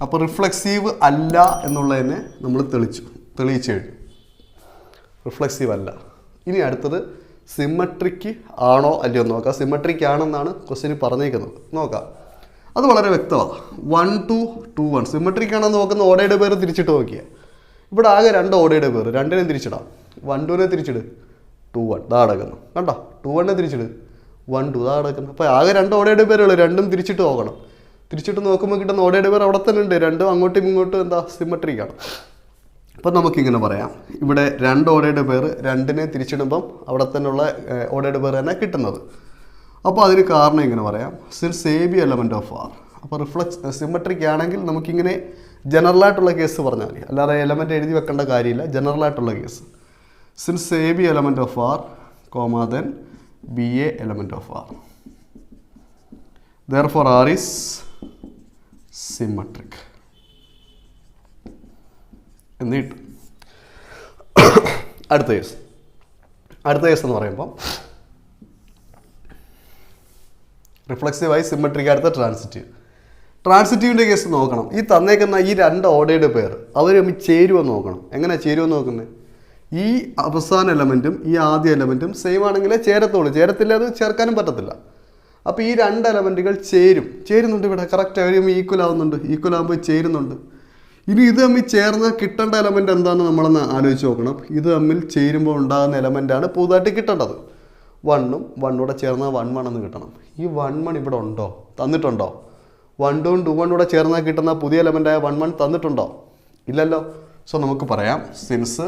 A: അപ്പോൾ റിഫ്ലെക്സീവ് അല്ല എന്നുള്ളതിനെ നമ്മൾ തെളിയിച്ചു കഴിഞ്ഞു. റിഫ്ലെക്സീവ് അല്ല. ഇനി അടുത്തത് സിമെട്രിക് ആണോ അല്ലയോ നോക്കാം. സിമെട്രിക് ആണെന്നാണ് ക്വസ്റ്റ്യൻ പറഞ്ഞേക്കുന്നത്. നോക്കാം, അത് വളരെ വ്യക്തമാണ്. 1 2 2 1 സിമെട്രിക് ആണെന്ന് നോക്കുന്ന ഓർഡേർഡ് പേര് തിരിച്ചിട്ട് നോക്കിയാൽ ഇവിടെ ആകെ 2 ഓർഡേർഡ് പേര്. 2-നെ തിരിച്ചിടാം. 1 2-നെ തിരിച്ചിട്, 2 1 ഇതാ കിടക്കുന്നു. കണ്ടോ? 2 1-നെ തിരിച്ചിട്, 1 2 ഇതാ കിടക്കുന്നു. അപ്പോൾ ആകെ 2 ഓർഡേർഡ് പേരുള്ളൂ. രണ്ടും തിരിച്ചിട്ട് നോക്കണം. തിരിച്ചിട്ട് നോക്കുമ്പോൾ കിട്ടുന്ന ഓർഡേർഡ് പേർ അവിടെ തന്നെ ഉണ്ട്. രണ്ടും അങ്ങോട്ടും ഇങ്ങോട്ടും എന്താ സിമെട്രിക്കാണ്. അപ്പം നമുക്കിങ്ങനെ പറയാം, ഇവിടെ 2 ഓർഡേർഡ് പേർ 2-നെ തിരിച്ചിടുമ്പം അവിടെ തന്നെയുള്ള ഓർഡേർഡ് പേർ തന്നെ കിട്ടുന്നത്. അപ്പോൾ അതിന് കാരണം ഇങ്ങനെ പറയാം, since A B element of R. അപ്പോൾ സിമെട്രിക് ആണെങ്കിൽ നമുക്കിങ്ങനെ ജനറലായിട്ടുള്ള കേസ് പറഞ്ഞാൽ മതി. അല്ലാതെ എലമെൻറ്റ് എഴുതി വെക്കേണ്ട കാര്യമില്ല. ജനറലായിട്ടുള്ള case since A B element of R comma then B A element of R. Therefore R is symmetric. എന്നിട്ട് അടുത്ത കേസ് എന്ന് പറയുമ്പോൾ റിഫ്ലെക്സീവായി സിമെട്രിക്. അടുത്ത ട്രാൻസിറ്റീവിൻ്റെ കേസ് നോക്കണം. ഈ തന്നേക്കുന്ന ഈ 2 ഓർഡേർഡ് പേർ അവർ തമ്മിൽ ചേരുമെന്ന് നോക്കണം. എങ്ങനെ ചേരുമെന്ന് നോക്കുന്നത്? ഈ അവസാന എലമെൻറ്റും ഈ ആദ്യ എലമെൻറ്റും സെയിം ആണെങ്കിലേ ചേരത്തുള്ളൂ. ചേരത്തില്ല, അത് ചേർക്കാനും പറ്റത്തില്ല. അപ്പോൾ ഈ 2 എലമെൻറ്റുകൾ ചേരുന്നുണ്ട്. ഇവിടെ കറക്റ്റ് അവർ ഈക്വൽ ആകുമ്പോൾ ചേരുന്നുണ്ട്. ഇനി ഇത് തമ്മിൽ ചേർന്ന് കിട്ടേണ്ട എലമെൻറ്റ് എന്താണെന്ന് നമ്മളൊന്ന് ആലോചിച്ച് നോക്കണം. ഇത് തമ്മിൽ ചേരുമ്പോൾ ഉണ്ടാകുന്ന എലമെൻറ്റാണ് പുതുതായിട്ട് കിട്ടേണ്ടത്. 1-ഉം 1 ചേർന്നാൽ 1 1 എന്ന് കിട്ടണം. ഈ 1 1 ഇവിടെ ഉണ്ടോ? തന്നിട്ടുണ്ടോ? 1 2 2 1 ചേർന്നാൽ കിട്ടുന്ന പുതിയ എലമെൻറ്റായ 1 1 തന്നിട്ടുണ്ടോ? ഇല്ലല്ലോ. സോ നമുക്ക് പറയാം, since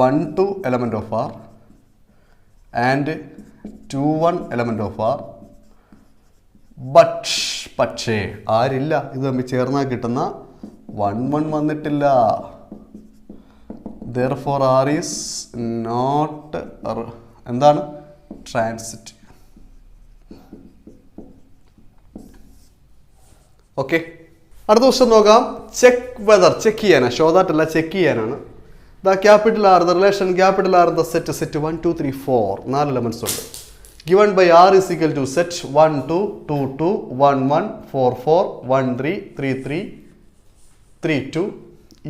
A: 1 2 element of R and 2 1 element of R, പക്ഷേ ആരില്ല. ഇത് തമ്മിൽ ചേർന്നാൽ കിട്ടുന്ന 1 1 വന്നിട്ടില്ല. Therefore R is not എന്താണ്? ട്രാൻസിറ്റീവ്. ഓക്കെ, അടുത്ത ക്വസ്റ്റ്യൻ നോക്കാം. ചെക്ക് ചെയ്യാനാണ്. ഷോ ദാറ്റ് അല്ല, ചെക്ക് ചെയ്യാനാണ്. The capital R, the relation capital R the set 1 2 3 4 4 elements ഉണ്ട്. Given by R is equal to set 1 2 2 2 1 1 4 4 1 3 3 3 3 2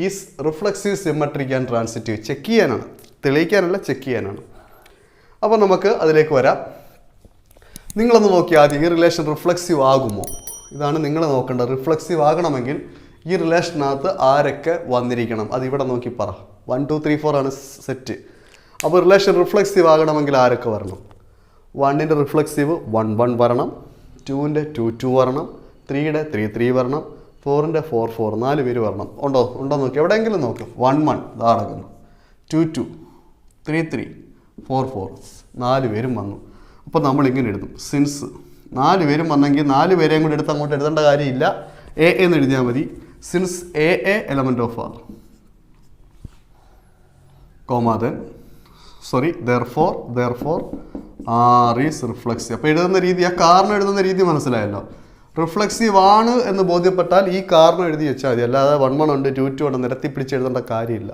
A: is reflexive, symmetric and transitive. Check ചെയ്യാനാണ്, തെളിയിക്കാനല്ല, check ചെയ്യാനാണ്. അപ്പോൾ നമുക്ക് അതിലേക്ക് വരാം. നിങ്ങളൊന്ന് നോക്കി ആദ്യം ഈ റിലേഷൻ റിഫ്ലക്സീവ് ആകുമോ? ഇതാണ് നിങ്ങൾ നോക്കേണ്ടത്. റിഫ്ലക്സീവ് ആകണമെങ്കിൽ ഈ റിലേഷനകത്ത് ആരൊക്കെ വന്നിരിക്കണം? അത് ഇവിടെ നോക്കി പറ. 1 2 3 4 ആണ് സെറ്റ്. അപ്പോൾ റിലേഷൻ റിഫ്ലക്സീവ് ആകണമെങ്കിൽ ആരൊക്കെ വരണം? 1ൻ്റെ റിഫ്ലക്സീവ് 1 1 വരണം, 2ൻ്റെ 2 2 വരണം, 3യുടെ 3 3 വരണം, 4ൻ്റെ 4 4, 4 പേര് വരണം. ഉണ്ടോ നോക്കി, എവിടെയെങ്കിലും നോക്ക്. 1 1 ഇതാ നടക്കുന്നു, 2 2 3 3 4 4, 4 പേരും വന്നു. അപ്പോൾ നമ്മളിങ്ങനെ എഴുതും, സിൻസ് 4 പേരും വന്നെങ്കിൽ 4 പേരെയും കൂടി എടുത്ത് അങ്ങോട്ട് എഴുതേണ്ട കാര്യമില്ല, എ എന്ന് എഴുതിയാൽ മതി. Since A element of R, comma then therefore R is reflexive. അപ്പോൾ എഴുതുന്ന രീതി, ആ കാരണം എഴുതുന്ന രീതി മനസ്സിലായല്ലോ. റിഫ്ലക്സീവ് ആണ് എന്ന് ബോധ്യപ്പെട്ടാൽ ഈ കാരണം എഴുതി വെച്ചാൽ മതി, അല്ലാതെ 1 1 ഉണ്ട് 2 2 ഉണ്ട് നിരത്തി പിടിച്ച് എഴുതേണ്ട കാര്യമില്ല.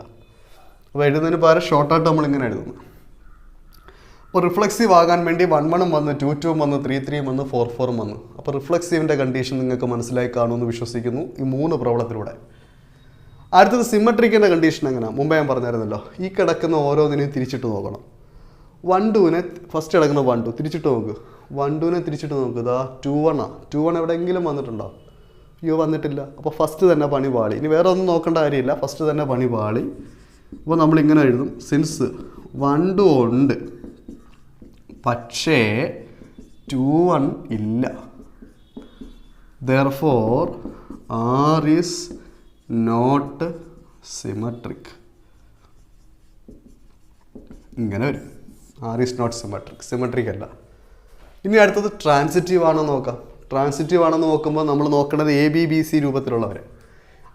A: അപ്പോൾ എഴുതുന്നതിന് പകരം ഷോർട്ടായിട്ട് നമ്മളിങ്ങനെ എഴുതുന്നു. അപ്പോൾ റിഫ്ലക്സീവ് ആകാൻ വേണ്ടി 1 1 വന്ന്, 2 2 വന്ന്, 3 3 വന്ന്, 4 4 വന്ന്. അപ്പോൾ റിഫ്ലക്സീവിൻ്റെ കണ്ടീഷൻ നിങ്ങൾക്ക് മനസ്സിലായി കാണുമെന്ന് വിശ്വസിക്കുന്നു ഈ 3 പ്രോബ്ലത്തിലൂടെ. അടുത്തത് സിമ്മട്രിക്കിൻ്റെ കണ്ടീഷൻ എങ്ങനെയാണ്? മുമ്പേ ഞാൻ പറഞ്ഞായിരുന്നല്ലോ. ഈ കിടക്കുന്ന ഓരോന്നിനെയും തിരിച്ചിട്ട് നോക്കണം. 1 2നെ ഫസ്റ്റ് കിടക്കുന്ന 1 2 തിരിച്ചിട്ട് നോക്ക്. 1 2നെ തിരിച്ചിട്ട് നോക്ക്. ഇതാ 2 1 ആണ്. 2 1 എവിടെയെങ്കിലും വന്നിട്ടുണ്ടോ? അയ്യോ, വന്നിട്ടില്ല. അപ്പോൾ ഫസ്റ്റ് തന്നെ പണി പാളി. ഇനി വേറെ ഒന്നും നോക്കേണ്ട കാര്യമില്ല, ഫസ്റ്റ് തന്നെ പണി പാളി. അപ്പോൾ നമ്മളിങ്ങനെ എഴുതും, സിൻസ് 1 2 ഉണ്ട് പക്ഷേ 2 1 ഇല്ല, therefore R is not symmetric. ഇങ്ങനെ വരും, R is not symmetric, symmetric അല്ല. ഇനി അടുത്തത് ട്രാൻസിറ്റീവ് ആണോ നോക്കാം. ട്രാൻസിറ്റീവ് ആണെന്ന് നോക്കുമ്പോൾ നമ്മൾ നോക്കേണ്ടത് ABBC രൂപത്തിലുള്ളവരെ.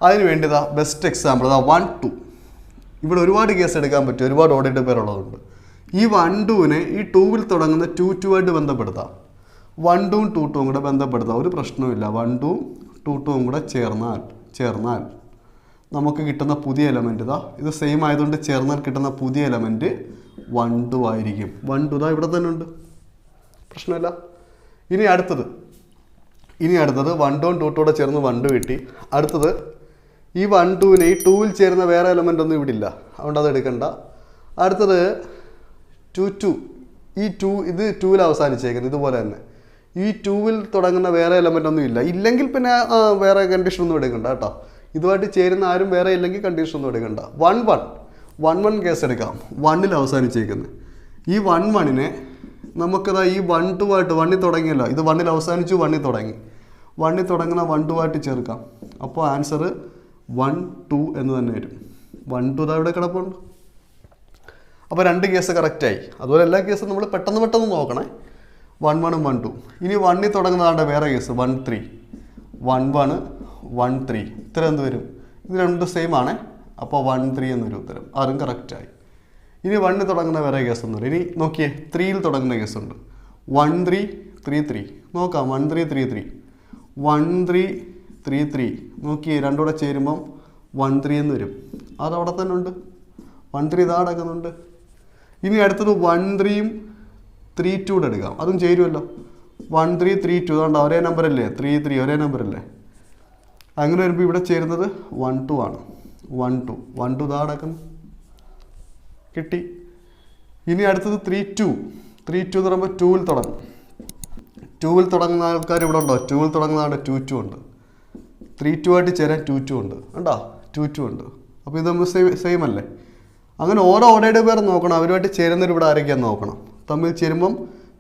A: അതിന് വേണ്ടിയതാ ബെസ്റ്റ് എക്സാമ്പിൾ ഇതാ 1 2. ഇവിടെ ഒരുപാട് കേസ് എടുക്കാൻ പറ്റും, ഒരുപാട് ഓഡിറ്റ് പേരുള്ളതുകൊണ്ട്. ഈ 1 2നെ ഈ 2വിൽ തുടങ്ങുന്ന 2 2 ആയിട്ട് ബന്ധപ്പെടുത്താം. 1 2 2 2 കൂടെ ബന്ധപ്പെടുത്താം, ഒരു പ്രശ്നവുമില്ല. 1 2 2 2 കൂടെ ചേർന്നാൽ നമുക്ക് കിട്ടുന്ന പുതിയ എലമെൻറ്റ് ഇതാ, ഇത് സെയിം ആയതുകൊണ്ട് ചേർന്നാൽ കിട്ടുന്ന പുതിയ എലമെൻറ്റ് 1 2 ആയിരിക്കും. 1 2 ഇതാ ഇവിടെ തന്നെ ഉണ്ട്, പ്രശ്നമില്ല. ഇനി അടുത്തത് 1 2 2 കൂടെ ചേർന്ന് 1 2 കിട്ടി. അടുത്തത് ഈ 1 2നെ ഈ 2വിൽ ചേരുന്ന വേറെ എലമെൻ്റ് ഒന്നും ഇവിടെ ഇല്ല, അതുകൊണ്ട് അത് എടുക്കണ്ട. അടുത്തത് 2 2, ഈ 2 ഇത് 2വിൽ അവസാനിച്ചേക്കുന്നത് ഇതുപോലെ തന്നെ. ഈ 2വിൽ തുടങ്ങുന്ന വേറെ എലമെൻ്റ് ഒന്നും ഇല്ല, ഇല്ലെങ്കിൽ പിന്നെ വേറെ കണ്ടീഷൻ ഒന്നും എടുക്കണ്ട കേട്ടോ. ഇതുമായിട്ട് ചേരുന്ന ആരും വേറെ ഇല്ലെങ്കിൽ കണ്ടീഷൻ ഒന്നും എടുക്കണ്ട. 1 1 കേസ് എടുക്കാം, 1ൽ അവസാനിച്ചേക്കുന്നത്. ഈ 1 1നെ നമുക്കതാ ഈ 1 2 ആയിട്ട് 1ൽ തുടങ്ങിയല്ലോ, ഇത് 1ൽ അവസാനിച്ചു, 1ൽ തുടങ്ങി, 1ൽ തുടങ്ങുന്ന 1 2 ആയിട്ട് ചേർക്കാം. അപ്പോൾ ആൻസർ 1 2 എന്ന് തന്നെ വരും. 1 2 ഇതാ ഇവിടെ കിടപ്പുണ്ട്. അപ്പോൾ 2 കേസ് കറക്റ്റായി. അതുപോലെ എല്ലാ കേസും നമ്മൾ പെട്ടെന്ന് നോക്കണേ. 1 1 1 2. ഇനി 1ൽ തുടങ്ങുന്നതാണ്ട് വേറെ കേസ് 1 3, 1 1 1 3. ഉത്തരം എന്ത് വരും? ഇത് രണ്ടും സെയിം ആണേ, അപ്പോൾ 1 3 എന്നൊരു ഉത്തരം, അതും കറക്റ്റായി. ഇനി 1ൽ തുടങ്ങുന്ന വേറെ കേസ് ഒന്നും. ഇനി നോക്കിയേ, 3ൽ തുടങ്ങുന്ന കേസുണ്ട്. 1 3 3 3 നോക്കാം. 1 3 3 3 1 3 3 3 നോക്കിയേ, രണ്ടും കൂടെ ചേരുമ്പം 1 3 എന്ന് വരും. അതവിടെ തന്നെ ഉണ്ട്, 1 3 ഇതാ അടക്കുന്നുണ്ട്. ഇനി അടുത്തത് 1 3 3 2 കൂടെ എടുക്കാം, അതും ചേരുമല്ലോ. 1 3 3 2 അതുകൊണ്ട് ഒരേ നമ്പറല്ലേ, 3 3 ഒരേ നമ്പറല്ലേ. അങ്ങനെ വരുമ്പോൾ ഇവിടെ ചേരുന്നത് 1 2 ആണ്. 1 2 1 2 ഇതാ അടക്കുന്നു, കിട്ടി. ഇനി അടുത്തത് 3 2 എന്ന് പറയുമ്പോൾ 2വിൽ തുടങ്ങും. 2വിൽ തുടങ്ങുന്ന ആൾക്കാർ ഇവിടെ ഉണ്ടോ? 2വിൽ തുടങ്ങുന്നതാണ് 2 2 ഉണ്ട്. 3 2 ആയിട്ട് ചേരാൻ 2 2 ഉണ്ട്, ഉണ്ടോ? 2 2 ഉണ്ട്. അപ്പോൾ ഇത് നമ്മൾ സെയിം അല്ലേ. അങ്ങനെ ഓരോ ഓടയുടെ പേര് നോക്കണം, അവരുമായിട്ട് ചേരുന്നവർ ഇവിടെ ആരൊക്കെയാന്ന് നോക്കണം. തമ്മിൽ ചേരുമ്പം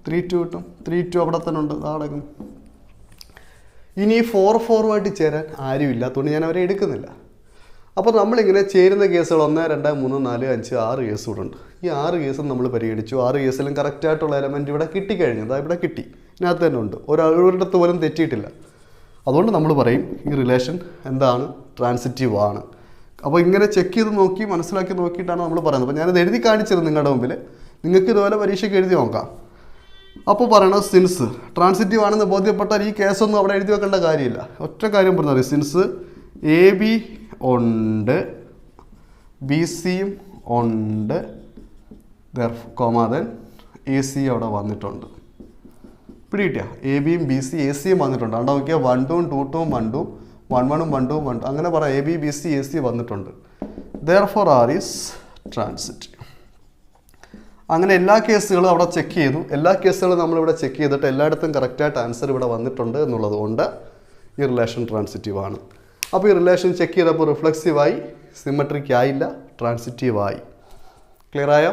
A: 3 2 കിട്ടും. 3 2 അവിടെ തന്നെ ഉണ്ട്, അടക്കും. ഇനി 4 4 ചേരാൻ ആരും ഇല്ലാത്തതുകൊണ്ട് ഞാൻ അവരെ എടുക്കുന്നില്ല. അപ്പോൾ നമ്മളിങ്ങനെ ചേരുന്ന കേസുകൾ 1 2 3 4 5 6 കേസ് ഇവിടെ ഉണ്ട്. ഈ 6 കേസും നമ്മൾ പരിഗണിച്ചു. 6 കേസിലും കറക്റ്റായിട്ടുള്ള എലമെൻറ്റ് ഇവിടെ കിട്ടിക്കഴിഞ്ഞു, അതാ ഇവിടെ കിട്ടി, ഇതിനകത്ത് തന്നെ ഉണ്ട്, ഒരിടത്ത് പോലും തെറ്റിയിട്ടില്ല. അതുകൊണ്ട് നമ്മൾ പറയും ഈ റിലേഷൻ എന്താണ്? ട്രാൻസിറ്റീവ് ആണ്. അപ്പോൾ ഇങ്ങനെ ചെക്ക് ചെയ്ത് നോക്കി മനസ്സിലാക്കി നോക്കിയിട്ടാണ് നമ്മൾ പറയുന്നത്. അപ്പോൾ ഞാനത് എഴുതി കാണിച്ചിരുന്നു നിങ്ങളുടെ മുമ്പിൽ, നിങ്ങൾക്ക് ഇതുപോലെ പരീക്ഷയ്ക്ക് എഴുതി നോക്കാം. അപ്പോൾ പറയണത് സിൻസ് ട്രാൻസിറ്റീവ് ആണെന്ന് ബോധ്യപ്പെട്ടാൽ ഈ കേസൊന്നും അവിടെ എഴുതി വെക്കേണ്ട കാര്യമില്ല. ഒറ്റ കാര്യം പറഞ്ഞാൽ മതി, സിൻസ് AB ഉണ്ട്, BCയും ഉണ്ട്, കോമാതൻ AC അവിടെ വന്നിട്ടുണ്ട്. പിടികിട്ടിയ? ABയും BC ACയും വന്നിട്ടുണ്ട്. അവിടെ നോക്കിയാൽ 1 2 2 1 2 1 1 1 2 1 അങ്ങനെ പറയാം. A B B C A C വന്നിട്ടുണ്ട്. Therefore R is transitive. അങ്ങനെ എല്ലാ കേസുകളും അവിടെ ചെക്ക് ചെയ്തു. എല്ലാ കേസുകളും നമ്മളിവിടെ ചെക്ക് ചെയ്തിട്ട് എല്ലായിടത്തും കറക്റ്റായിട്ട് ആൻസർ ഇവിടെ വന്നിട്ടുണ്ട് എന്നുള്ളത് കൊണ്ട് ഈ റിലേഷൻ ട്രാൻസിറ്റീവ് ആണ്. അപ്പോൾ ഈ റിലേഷൻ ചെക്ക് ചെയ്തപ്പോൾ റിഫ്ലെക്സീവായി, സിമെട്രിക് ആയില്ല, ട്രാൻസിറ്റീവായി. ക്ലിയർ ആയോ?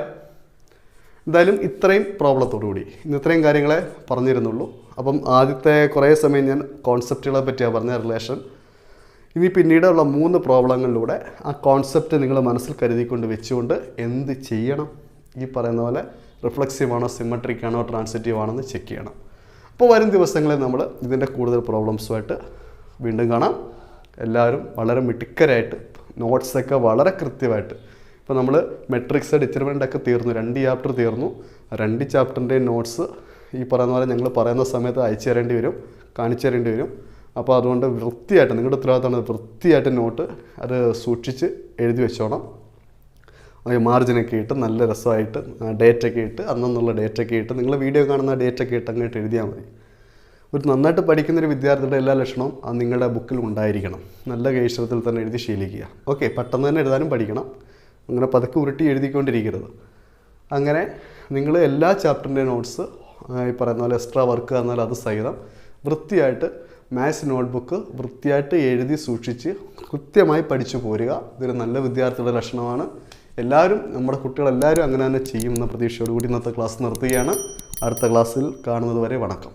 A: എന്തായാലും ഇത്രയും പ്രോബ്ലത്തോടുകൂടി ഇന്ന് ഇത്രയും കാര്യങ്ങളെ പറഞ്ഞിരുന്നുള്ളൂ. അപ്പം ആദ്യത്തെ കുറേ സമയം ഞാൻ കോൺസെപ്റ്റുകളെ പറ്റിയാണ് പറഞ്ഞ റിലേഷൻ. ഇനി പിന്നീടുള്ള 3 പ്രോബ്ലങ്ങളിലൂടെ ആ കോൺസെപ്റ്റ് നിങ്ങൾ മനസ്സിൽ കരുതിക്കൊണ്ട് വെച്ചുകൊണ്ട് എന്ത് ചെയ്യണം, ഈ പറയുന്ന പോലെ റിഫ്ലെക്സീവ് ആണോ സിമെട്രിക് ആണോ ട്രാൻസിറ്റീവ് ആണെന്ന് ചെക്ക് ചെയ്യണം. അപ്പോൾ വരും ദിവസങ്ങളിൽ നമ്മൾ ഇതിൻ്റെ കൂടുതൽ പ്രോബ്ലംസുമായിട്ട് വീണ്ടും കാണാം. എല്ലാവരും വളരെ മിടുക്കരായിട്ട് നോട്ട്സൊക്കെ വളരെ കൃത്യമായിട്ട്, ഇപ്പോൾ നമ്മൾ മെട്രിക്സ് ഡിറ്റർമിനൻ്റ് ഒക്കെ തീർന്നു, 2 ചാപ്റ്റർ തീർന്നു. 2 ചാപ്റ്ററിൻ്റെയും നോട്ട്സ് ഈ പറയുന്ന പോലെ ഞങ്ങൾ പറയുന്ന സമയത്ത് അയച്ചു തരേണ്ടി വരും, കാണിച്ചു തരേണ്ടി വരും. അപ്പോൾ അതുകൊണ്ട് വൃത്തിയായിട്ട്, നിങ്ങളുടെ ഉത്തരവാദിത്തമാണ് വൃത്തിയായിട്ട് നോട്ട് അത് സൂക്ഷിച്ച് എഴുതി വെച്ചോണം. മാർജിനൊക്കെ ഇട്ട് നല്ല രസമായിട്ട് ഡേറ്റൊക്കെ ഇട്ട് അന്നുള്ള ഡേറ്റൊക്കെ ഇട്ട് നിങ്ങൾ വീഡിയോ കാണുന്ന ഡേറ്റൊക്കെ ഇട്ട് അങ്ങോട്ട് എഴുതിയാൽ മതി. ഒരു നന്നായിട്ട് പഠിക്കുന്നൊരു വിദ്യാർത്ഥിയുടെ എല്ലാ ലക്ഷണവും അത് നിങ്ങളുടെ ബുക്കിൽ ഉണ്ടായിരിക്കണം. നല്ല കൈശ്വരത്തിൽ തന്നെ എഴുതി ശീലിക്കുക. ഓക്കെ, പെട്ടെന്ന് തന്നെ എഴുതാനും പഠിക്കണം. അങ്ങനെ പതുക്കെ ഉരുട്ടി എഴുതിക്കൊണ്ടിരിക്കരുത്. അങ്ങനെ നിങ്ങൾ എല്ലാ ചാപ്റ്ററിൻ്റെ നോട്ട്സ് ഈ പറയുന്ന പോലെ എക്സ്ട്രാ വർക്ക് എന്നാൽ അത് സഹിതം വൃത്തിയായിട്ട് മാത്സ് നോട്ട്ബുക്ക് വൃത്തിയായിട്ട് എഴുതി സൂക്ഷിച്ച് കൃത്യമായി പഠിച്ചു പോരുക. ഇതൊരു നല്ല വിദ്യാർത്ഥിയുടെ ലക്ഷണമാണ്. എല്ലാവരും, നമ്മുടെ കുട്ടികളെല്ലാവരും അങ്ങനെ തന്നെ ചെയ്യുമെന്ന പ്രതീക്ഷയോടുകൂടി ഇന്നത്തെ ക്ലാസ് നിർത്തുകയാണ്. അടുത്ത ക്ലാസ്സിൽ കാണുന്നത് വരെ വണക്കം.